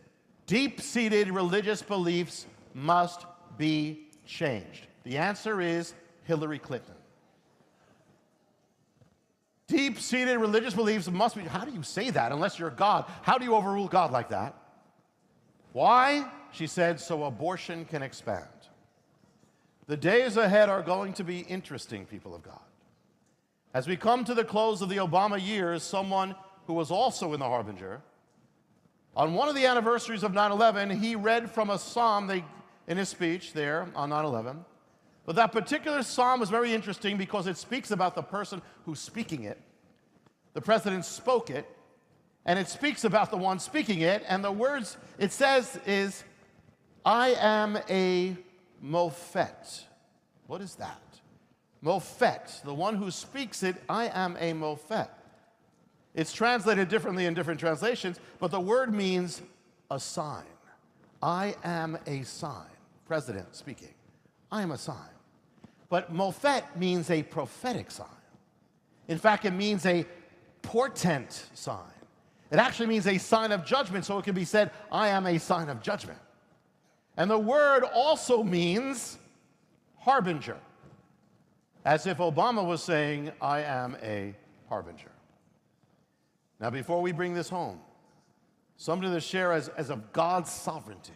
deep-seated religious beliefs must be changed. The answer is Hillary Clinton. Deep-seated religious beliefs must be. How do you say that unless you're God? How do you overrule God like that? Why? She said, so abortion can expand. The days ahead are going to be interesting, people of God. As we come to the close of the Obama years, someone who was also in the Harbinger, on one of the anniversaries of 9/11, he read from a psalm in his speech there on 9/11. But that particular psalm was very interesting because it speaks about the person who's speaking it. The president spoke it, and it speaks about the one speaking it, and the words it says is, I am a Mofet. What is that? Mofet, the one who speaks it, I am a Mofet. It's translated differently in different translations, but the word means a sign. I am a sign. President speaking. I am a sign. But Mofet means a prophetic sign. In fact, it means a portent sign. It actually means a sign of judgment, so it can be said, I am a sign of judgment. And the word also means harbinger, as if Obama was saying, I am a harbinger. Now, before we bring this home, something to share as of God's sovereignty.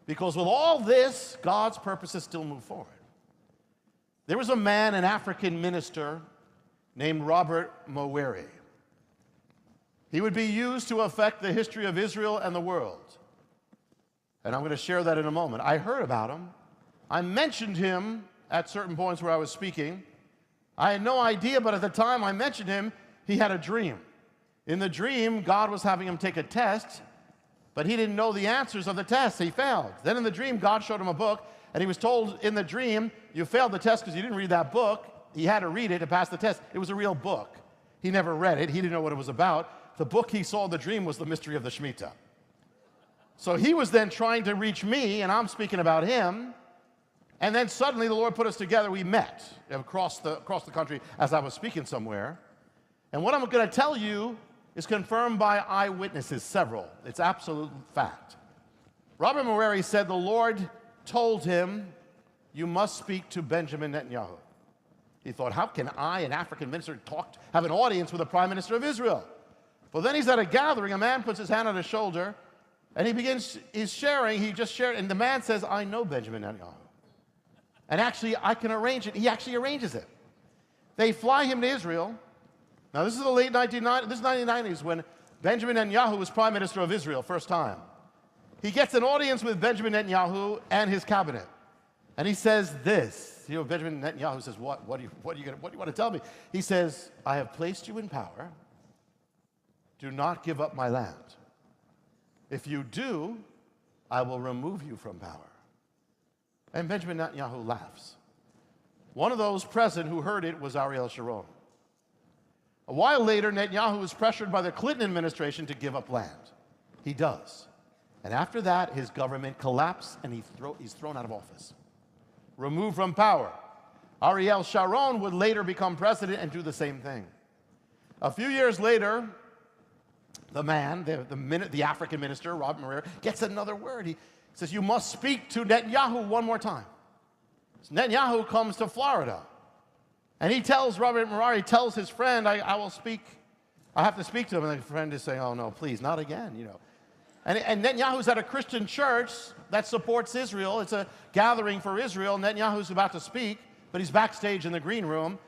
Because with all this, God's purposes still move forward. There was a man, an African minister, named Robert Moweri. He would be used to affect the history of Israel and the world. And I'm going to share that in a moment. I heard about him. I mentioned him at certain points where I was speaking. I had no idea, but at the time I mentioned him, he had a dream. In the dream, God was having him take a test, but he didn't know the answers of the test. He failed. Then in the dream, God showed him a book, and he was told in the dream, you failed the test because you didn't read that book. He had to read it to pass the test. It was a real book. He never read it. He didn't know what it was about. The book he saw in the dream was the mystery of the Shemitah. So he was then trying to reach me, and I'm speaking about him. And then suddenly the Lord put us together. We met across the country as I was speaking somewhere. And what I'm going to tell you is confirmed by eyewitnesses, several. It's absolute fact. Robert Moweri said the Lord told him, you must speak to Benjamin Netanyahu. He thought, how can I, an African minister, have an audience with the prime minister of Israel? Well, then he's at a gathering. A man puts his hand on his shoulder, and he's sharing. He just shared, and the man says, I know Benjamin Netanyahu. And actually, I can arrange it. He actually arranges it. They fly him to Israel. Now, this is the late 1990s. This is 1990s when Benjamin Netanyahu was prime minister of Israel, first time. He gets an audience with Benjamin Netanyahu and his cabinet. And he says this. You know, Benjamin Netanyahu says, what do you want to tell me? He says, I have placed you in power. Do not give up my land. If you do, I will remove you from power. And Benjamin Netanyahu laughs. One of those present who heard it was Ariel Sharon. A while later, Netanyahu is pressured by the Clinton administration to give up land. He does. And after that, his government collapsed and he's thrown out of office. Removed from power. Ariel Sharon would later become president and do the same thing. A few years later, the man, the African minister, Robert Moweri, gets another word. He says, you must speak to Netanyahu one more time. So Netanyahu comes to Florida. And he tells Robert Moweri, tells his friend, I will speak. I have to speak to him. And the friend is saying, oh, no, please, not again, you know. And Netanyahu's at a Christian church that supports Israel. It's a gathering for Israel. Netanyahu's about to speak, but he's backstage in the green room.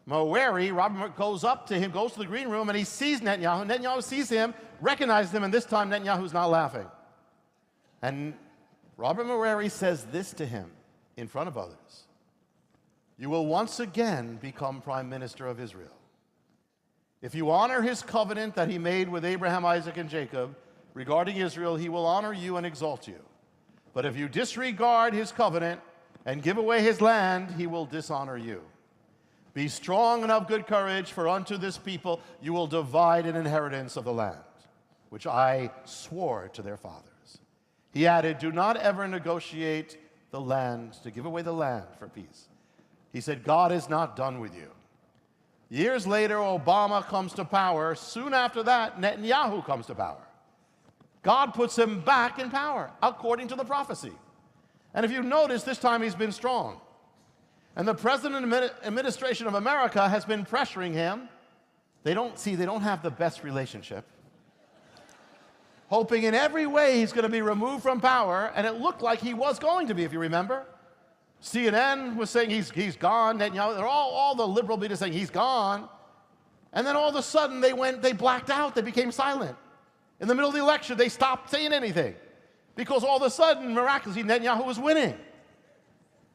Moweri, Robert goes up to him, goes to the green room, and he sees Netanyahu. Netanyahu sees him, recognizes him, and this time Netanyahu's not laughing. And Robert Moweri says this to him in front of others. You will once again become prime minister of Israel. If you honor his covenant that he made with Abraham, Isaac, and Jacob regarding Israel, he will honor you and exalt you. But if you disregard his covenant and give away his land, he will dishonor you. Be strong and of good courage, for unto this people you will divide an inheritance of the land, which I swore to their fathers. He added, do not ever negotiate the land, to give away the land for peace. He said, God is not done with you. Years later, Obama comes to power. Soon after that, Netanyahu comes to power. God puts him back in power, according to the prophecy. And if you notice, this time he's been strong. And the President and administration of America has been pressuring him. They don't have the best relationship. Hoping in every way he's going to be removed from power, and it looked like he was going to be, if you remember. CNN was saying he's gone. Netanyahu, all the liberal media saying he's gone. And then all of a sudden they blacked out. They became silent. In the middle of the election, they stopped saying anything. Because all of a sudden, miraculously, Netanyahu was winning.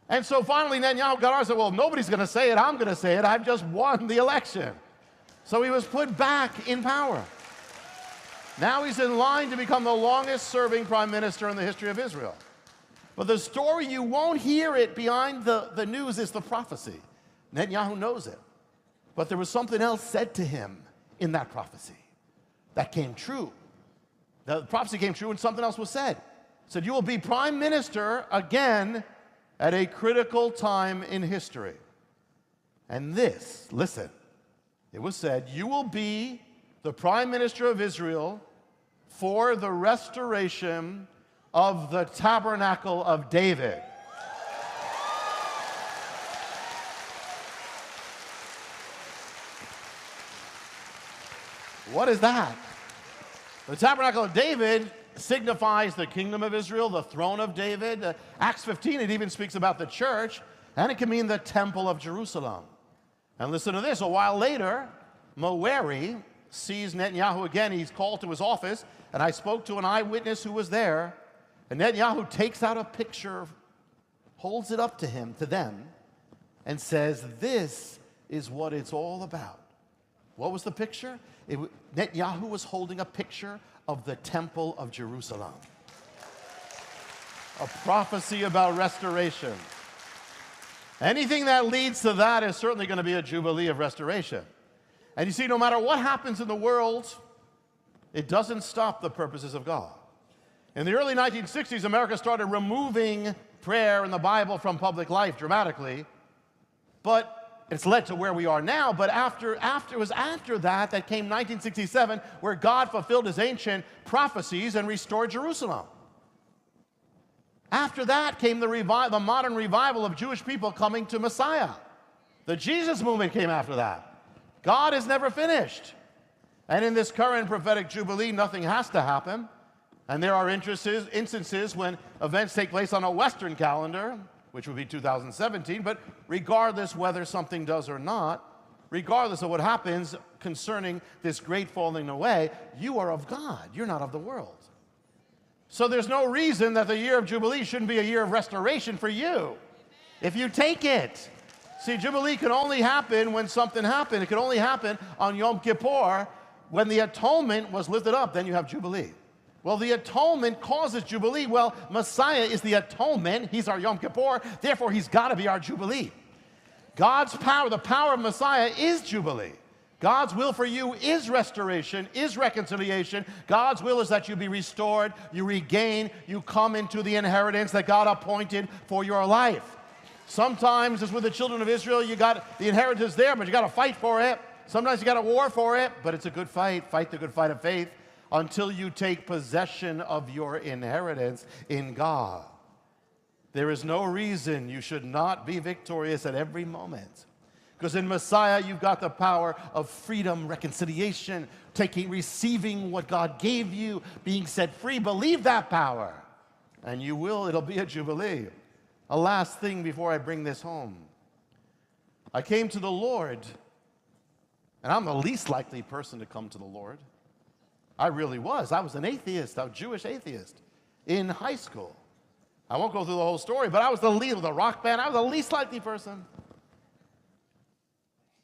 And so finally, Netanyahu got on and said, well, nobody's going to say it. I'm going to say it. I've just won the election. So he was put back in power. Now he's in line to become the longest-serving prime minister in the history of Israel. But the story, you won't hear it behind the news, is the prophecy. Netanyahu knows it. But there was something else said to him in that prophecy that came true. The prophecy came true and something else was said. It said, you will be prime minister again at a critical time in history. And this, listen, it was said, you will be the prime minister of Israel for the restoration of the tabernacle of David. What is that? The tabernacle of David signifies the kingdom of Israel, the throne of David. Acts 15, it even speaks about the church, and it can mean the temple of Jerusalem. And listen to this. A while later, Moweri sees Netanyahu again. He's called to his office, and I spoke to an eyewitness who was there. And Netanyahu takes out a picture, holds it up to them, and says, "This is what it's all about." What was the picture? Netanyahu was holding a picture of the Temple of Jerusalem. A prophecy about restoration. Anything that leads to that is certainly going to be a jubilee of restoration. And you see, no matter what happens in the world, it doesn't stop the purposes of God. In the early 1960s, America started removing prayer in the Bible from public life dramatically, but it's led to where we are now. But it was after that came 1967, where God fulfilled his ancient prophecies and restored Jerusalem. After that came the modern revival of Jewish people coming to Messiah. The Jesus movement came after that. God is never finished. And in this current prophetic jubilee, nothing has to happen. And there are instances when events take place on a Western calendar, which would be 2017, but regardless whether something does or not, regardless of what happens concerning this great falling away, you are of God. You're not of the world. So there's no reason that the year of Jubilee shouldn't be a year of restoration for you, if you take it. See, Jubilee can only happen when something happened. It can only happen on Yom Kippur, when the atonement was lifted up. Then you have Jubilee. Well, the atonement causes Jubilee. Well, Messiah is the atonement. He's our Yom Kippur. Therefore, he's got to be our Jubilee. God's power, the power of Messiah, is Jubilee. God's will for you is restoration, is reconciliation. God's will is that you be restored, you regain, you come into the inheritance that God appointed for your life. Sometimes, as with the children of Israel, you got the inheritance there, but you got to fight for it. Sometimes you got to war for it, but it's a good fight. Fight the good fight of faith until you take possession of your inheritance in God. There is no reason you should not be victorious at every moment. Because in Messiah, you've got the power of freedom, reconciliation, receiving what God gave you, being set free. Believe that power, and you will. It'll be a jubilee. A last thing before I bring this home. I came to the Lord, and I'm the least likely person to come to the Lord. I really was. I was an atheist, a Jewish atheist, in high school. I won't go through the whole story, but I was the leader of the rock band. I was the least likely person.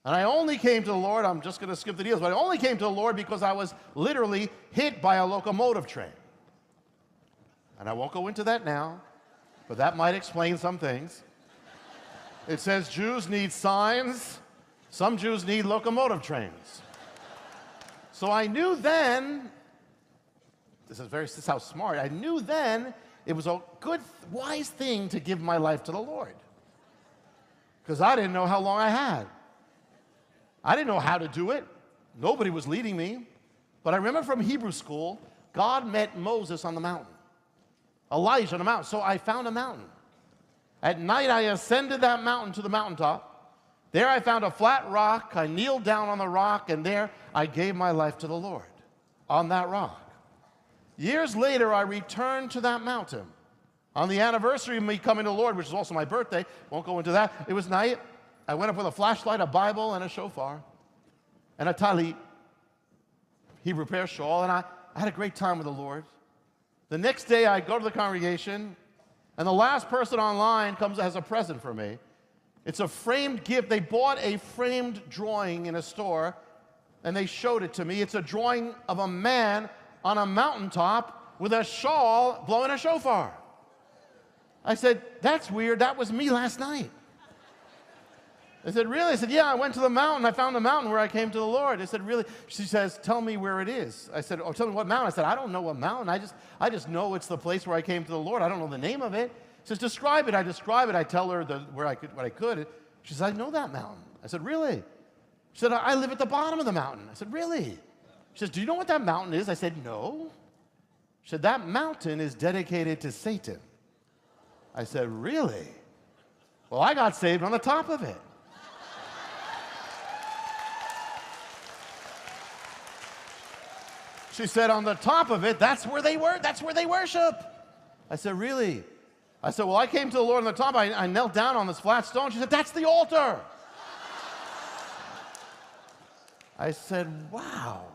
And I only came to the Lord, I'm just going to skip the details, but I only came to the Lord because I was literally hit by a locomotive train. And I won't go into that now, but that might explain some things. It says Jews need signs. Some Jews need locomotive trains. So I knew then, this is how smart, I knew then it was a good, wise thing to give my life to the Lord. Because I didn't know how long I had. I didn't know how to do it. Nobody was leading me. But I remember from Hebrew school, God met Moses on the mountain, Elijah on the mountain. So I found a mountain. At night, I ascended that mountain to the mountaintop. There I found a flat rock. I kneeled down on the rock, and there I gave my life to the Lord on that rock. Years later, I returned to that mountain. On the anniversary of me coming to the Lord, which is also my birthday, won't go into that, it was night. I went up with a flashlight, a Bible, and a shofar, and a talit, Hebrew prayer shawl, and I had a great time with the Lord. The next day, I go to the congregation, and the last person online has a present for me. It's a framed gift. They bought a framed drawing in a store, and they showed it to me. It's a drawing of a man on a mountaintop with a shawl blowing a shofar. I said, "That's weird. That was me last night." I said, "Really?" I said, "Yeah, I went to the mountain. I found a mountain where I came to the Lord." I said, "Really?" She says, "Tell me where it is." I said, "Oh, tell me what mountain." I said, "I don't know what mountain. I just know it's the place where I came to the Lord. I don't know the name of it." She says, "Describe it." I describe it. I tell her what I could. She says, "I know that mountain." I said, "Really?" She said, "I live at the bottom of the mountain." I said, "Really?" She says, "Do you know what that mountain is?" I said, "No." She said, "That mountain is dedicated to Satan." I said, "Really?" Well, I got saved on the top of it. She said, "On the top of it, that's where they worship." I said, "Really?" I said, "Well, I came to the Lord on the top. I knelt down on this flat stone." She said, "That's the altar." I said, wow.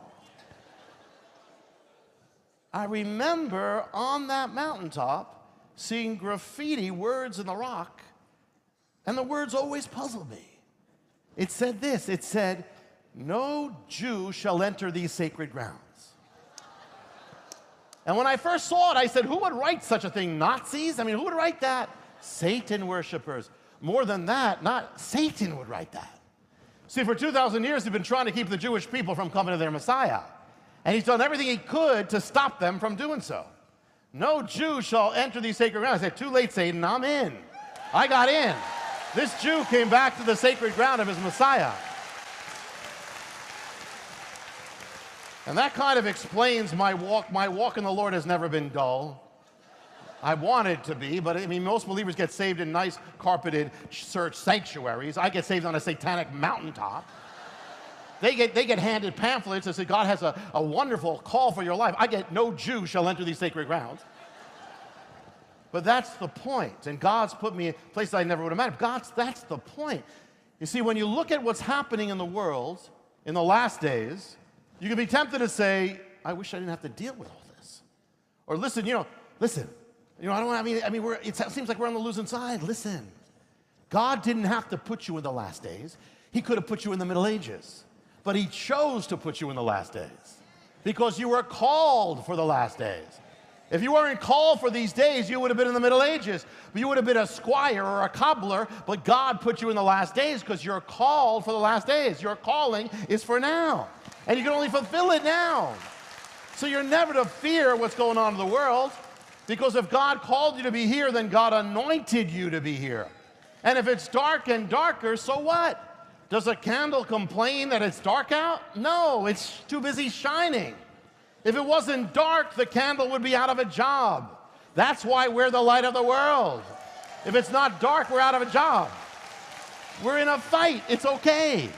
I remember on that mountaintop seeing graffiti words in the rock, and the words always puzzled me. It said this, it said, "No Jew shall enter these sacred grounds." And when I first saw it, I said, who would write such a thing? Nazis? I mean, who would write that? Satan worshipers. More than that, not Satan would write that. See, for 2,000 years, he's been trying to keep the Jewish people from coming to their Messiah. And he's done everything he could to stop them from doing so. No Jew shall enter these sacred grounds. I said, too late, Satan, I'm in. I got in. This Jew came back to the sacred ground of his Messiah. And that kind of explains my walk. My walk in the Lord has never been dull. I want it to be, but I mean, most believers get saved in nice carpeted church sanctuaries. I get saved on a satanic mountaintop. They get handed pamphlets that say God has a wonderful call for your life. I get, no Jew shall enter these sacred grounds. But that's the point. And God's put me in places I never would have imagined. That's the point. You see, when you look at what's happening in the world in the last days, you can be tempted to say, I wish I didn't have to deal with all this. Or listen, I don't want, it seems like we're on the losing side. Listen, God didn't have to put you in the last days. He could have put you in the Middle Ages. But he chose to put you in the last days because you were called for the last days. If you weren't called for these days, you would have been in the Middle Ages. You would have been a squire or a cobbler, but God put you in the last days because you're called for the last days. Your calling is for now. And you can only fulfill it now. So you're never to fear what's going on in the world, because if God called you to be here, then God anointed you to be here. And if it's dark and darker, so what? Does a candle complain that it's dark out? No, it's too busy shining. If it wasn't dark, the candle would be out of a job. That's why we're the light of the world. If it's not dark, we're out of a job. We're in a fight. It's okay.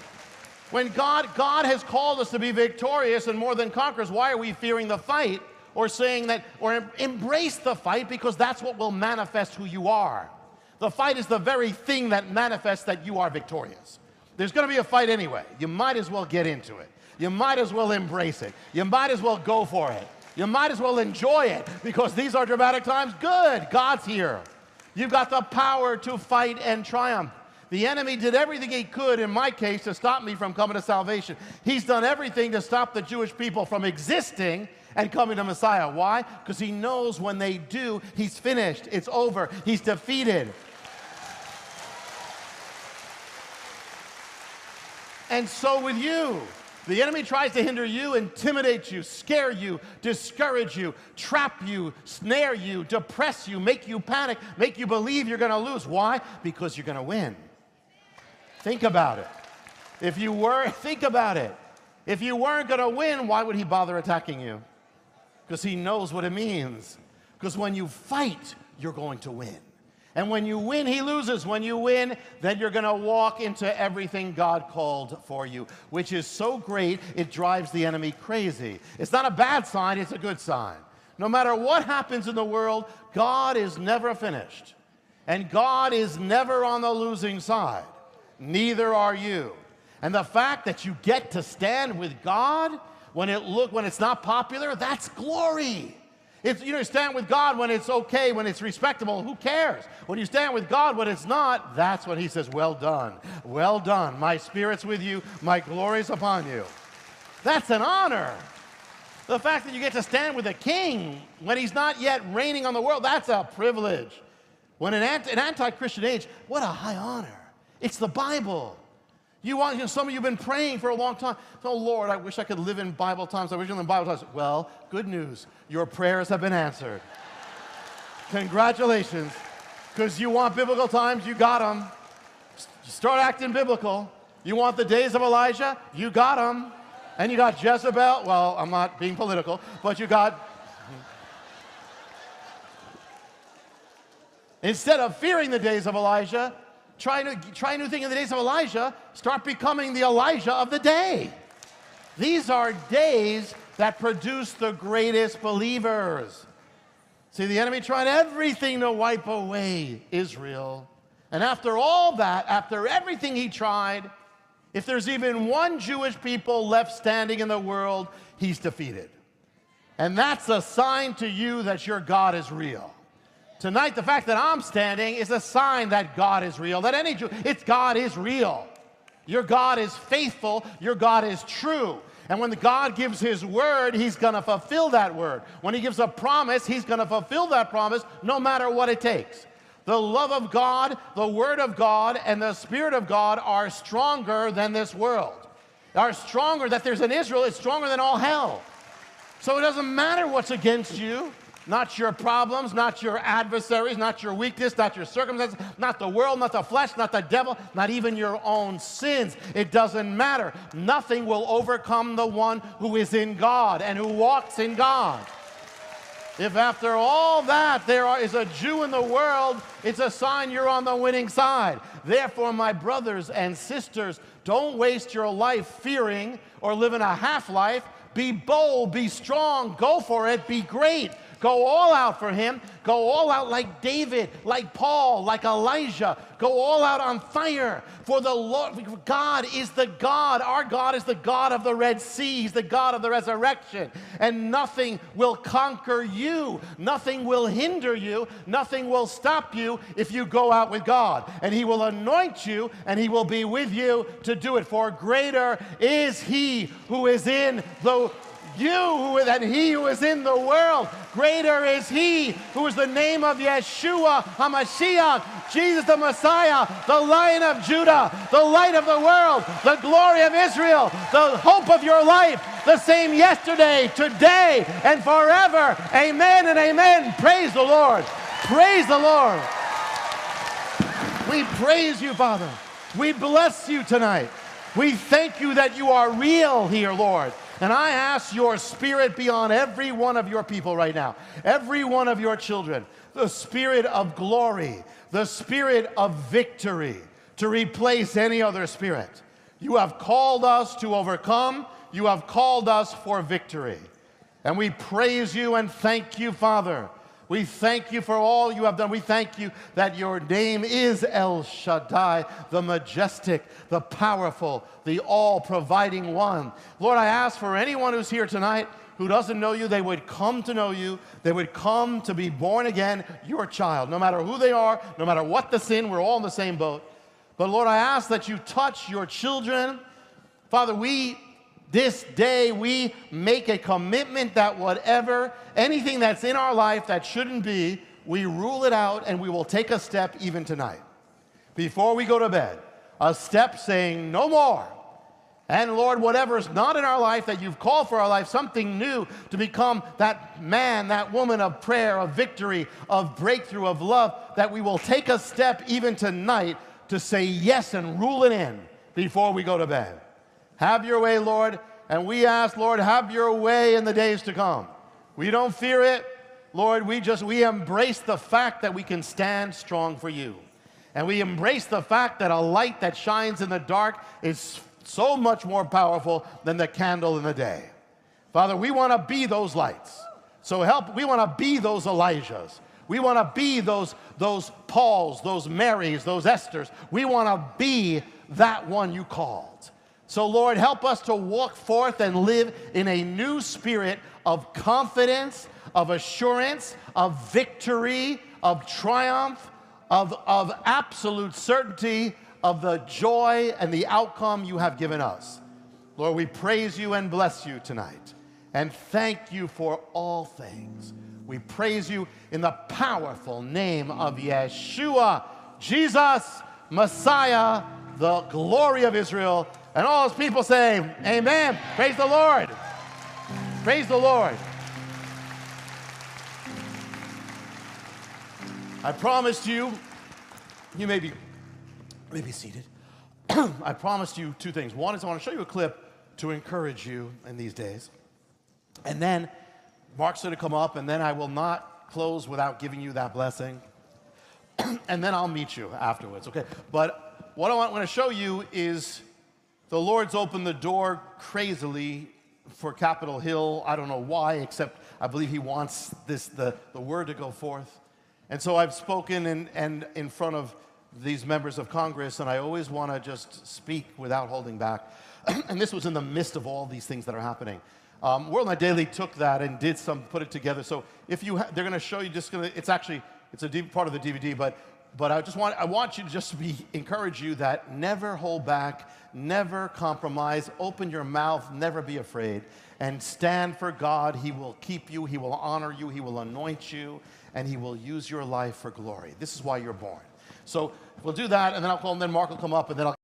When God has called us to be victorious and more than conquerors, why are we fearing the fight or saying that, or embrace the fight, because that's what will manifest who you are. The fight is the very thing that manifests that you are victorious. There's going to be a fight anyway. You might as well get into it. You might as well embrace it. You might as well go for it. You might as well enjoy it, because these are dramatic times. Good, God's here. You've got the power to fight and triumph. The enemy did everything he could, in my case, to stop me from coming to salvation. He's done everything to stop the Jewish people from existing and coming to Messiah. Why? Because he knows when they do, he's finished. It's over. He's defeated. And so with you, the enemy tries to hinder you, intimidate you, scare you, discourage you, trap you, snare you, depress you, make you panic, make you believe you're going to lose. Why? Because you're going to win. Think about it. Think about it. If you weren't going to win, why would he bother attacking you? Because he knows what it means. Because when you fight, you're going to win. And when you win, he loses. When you win, then you're going to walk into everything God called for you, which is so great, it drives the enemy crazy. It's not a bad sign, it's a good sign. No matter what happens in the world, God is never finished. And God is never on the losing side. Neither are you. And the fact that you get to stand with God when it's not popular, that's glory. You stand with God when it's okay, when it's respectable, who cares? When you stand with God when it's not, that's when he says, well done, well done. My spirit's with you, my glory's upon you. That's an honor. The fact that you get to stand with a king when he's not yet reigning on the world, that's a privilege. When an anti-Christian age, what a high honor. It's the Bible. Some of you have been praying for a long time. Oh, Lord, I wish I could live in Bible times. I wish I live in Bible times. Well, good news. Your prayers have been answered. Congratulations. Because you want biblical times, you got them. Start acting biblical. You want the days of Elijah? You got them. And you got Jezebel. Well, I'm not being political, but you got... Instead of fearing the days of Elijah, try a new thing in the days of Elijah. Start becoming the Elijah of the day. These are days that produce the greatest believers. See, the enemy tried everything to wipe away Israel. And after all that, after everything he tried, If there's even one Jewish people left standing in the world, he's defeated. And that's a sign to you that your God is real. Tonight, the fact that I'm standing is a sign that God is real, that any Jew, God is real. Your God is faithful, your God is true. And when God gives his word, he's going to fulfill that word. When he gives a promise, he's going to fulfill that promise no matter what it takes. The love of God, the word of God, and the Spirit of God are stronger than this world. Are stronger, that there's an Israel, it's stronger than all hell. So it doesn't matter what's against you, not your problems, not your adversaries, not your weakness, not your circumstances, not the world, not the flesh, not the devil, not even your own sins. It doesn't matter. Nothing will overcome the one who is in God and who walks in God. If after all that is a Jew in the world, it's a sign you're on the winning side. Therefore, my brothers and sisters, don't waste your life fearing or living a half-life. Be bold, be strong, go for it, be great. Go all out for him. Go all out like David, like Paul, like Elijah. Go all out on fire. For the Lord, God is the God. Our God is the God of the Red Sea. He's the God of the resurrection. And nothing will conquer you. Nothing will hinder you. Nothing will stop you if you go out with God. And he will anoint you, and he will be with you to do it. For greater is he who is in than he who is in the world. Greater is he who is the name of Yeshua HaMashiach, Jesus the Messiah, the Lion of Judah, the light of the world, the glory of Israel, the hope of your life, the same yesterday, today, and forever. Amen and amen. Praise the Lord. Praise the Lord. We praise you, Father. We bless you tonight. We thank you that you are real here, Lord. And I ask your Spirit be on every one of your people right now, every one of your children, the Spirit of glory, the Spirit of victory, to replace any other spirit. You have called us to overcome. You have called us for victory. And we praise you and thank you, Father. We thank you for all you have done. We thank you that your name is El Shaddai, the majestic, the powerful, the all-providing one. Lord, I ask for anyone who's here tonight who doesn't know you, they would come to know you. They would come to be born again, your child. No matter who they are, no matter what the sin, we're all in the same boat. But Lord, I ask that you touch your children. Father, this day we make a commitment that whatever, anything that's in our life that shouldn't be, we rule it out and we will take a step even tonight. Before we go to bed, a step saying no more. And Lord, whatever is not in our life that you've called for our life, something new to become that man, that woman of prayer, of victory, of breakthrough, of love, that we will take a step even tonight to say yes and rule it in before we go to bed. Have your way, Lord, and we ask, Lord, have your way in the days to come. We don't fear it, Lord, we embrace the fact that we can stand strong for you. And we embrace the fact that a light that shines in the dark is so much more powerful than the candle in the day. Father, we want to be those lights. So we want to be those Elijahs. We want to be those Pauls, those Marys, those Esthers. We want to be that one you called. So, Lord, help us to walk forth and live in a new spirit of confidence, of assurance, of victory, of triumph, of absolute certainty of the joy and the outcome you have given us. Lord, we praise you and bless you tonight and thank you for all things. We praise you in the powerful name of Yeshua, Jesus, Messiah, the glory of Israel. And all his people say, amen. Praise the Lord. Praise the Lord. I promised you, you may be seated. I promised you two things. One is I want to show you a clip to encourage you in these days. And then Mark's going to come up, and then I will not close without giving you that blessing. And then I'll meet you afterwards, okay? But what I want to show you is the Lord's opened the door crazily for Capitol Hill. I don't know why, except I believe he wants the word to go forth. And so I've spoken and in front of these members of Congress, and I always want to just speak without holding back. And this was in the midst of all these things that are happening. World Night Daily took that and put it together. So if you, they're going to show you, it's a part of the DVD, but I want you to just encourage you that never hold back, never compromise, open your mouth, never be afraid, and stand for God. He will keep you, He will honor you, He will anoint you, and He will use your life for glory. This is why you're born. So we'll do that, and then Mark will come up, and then I'll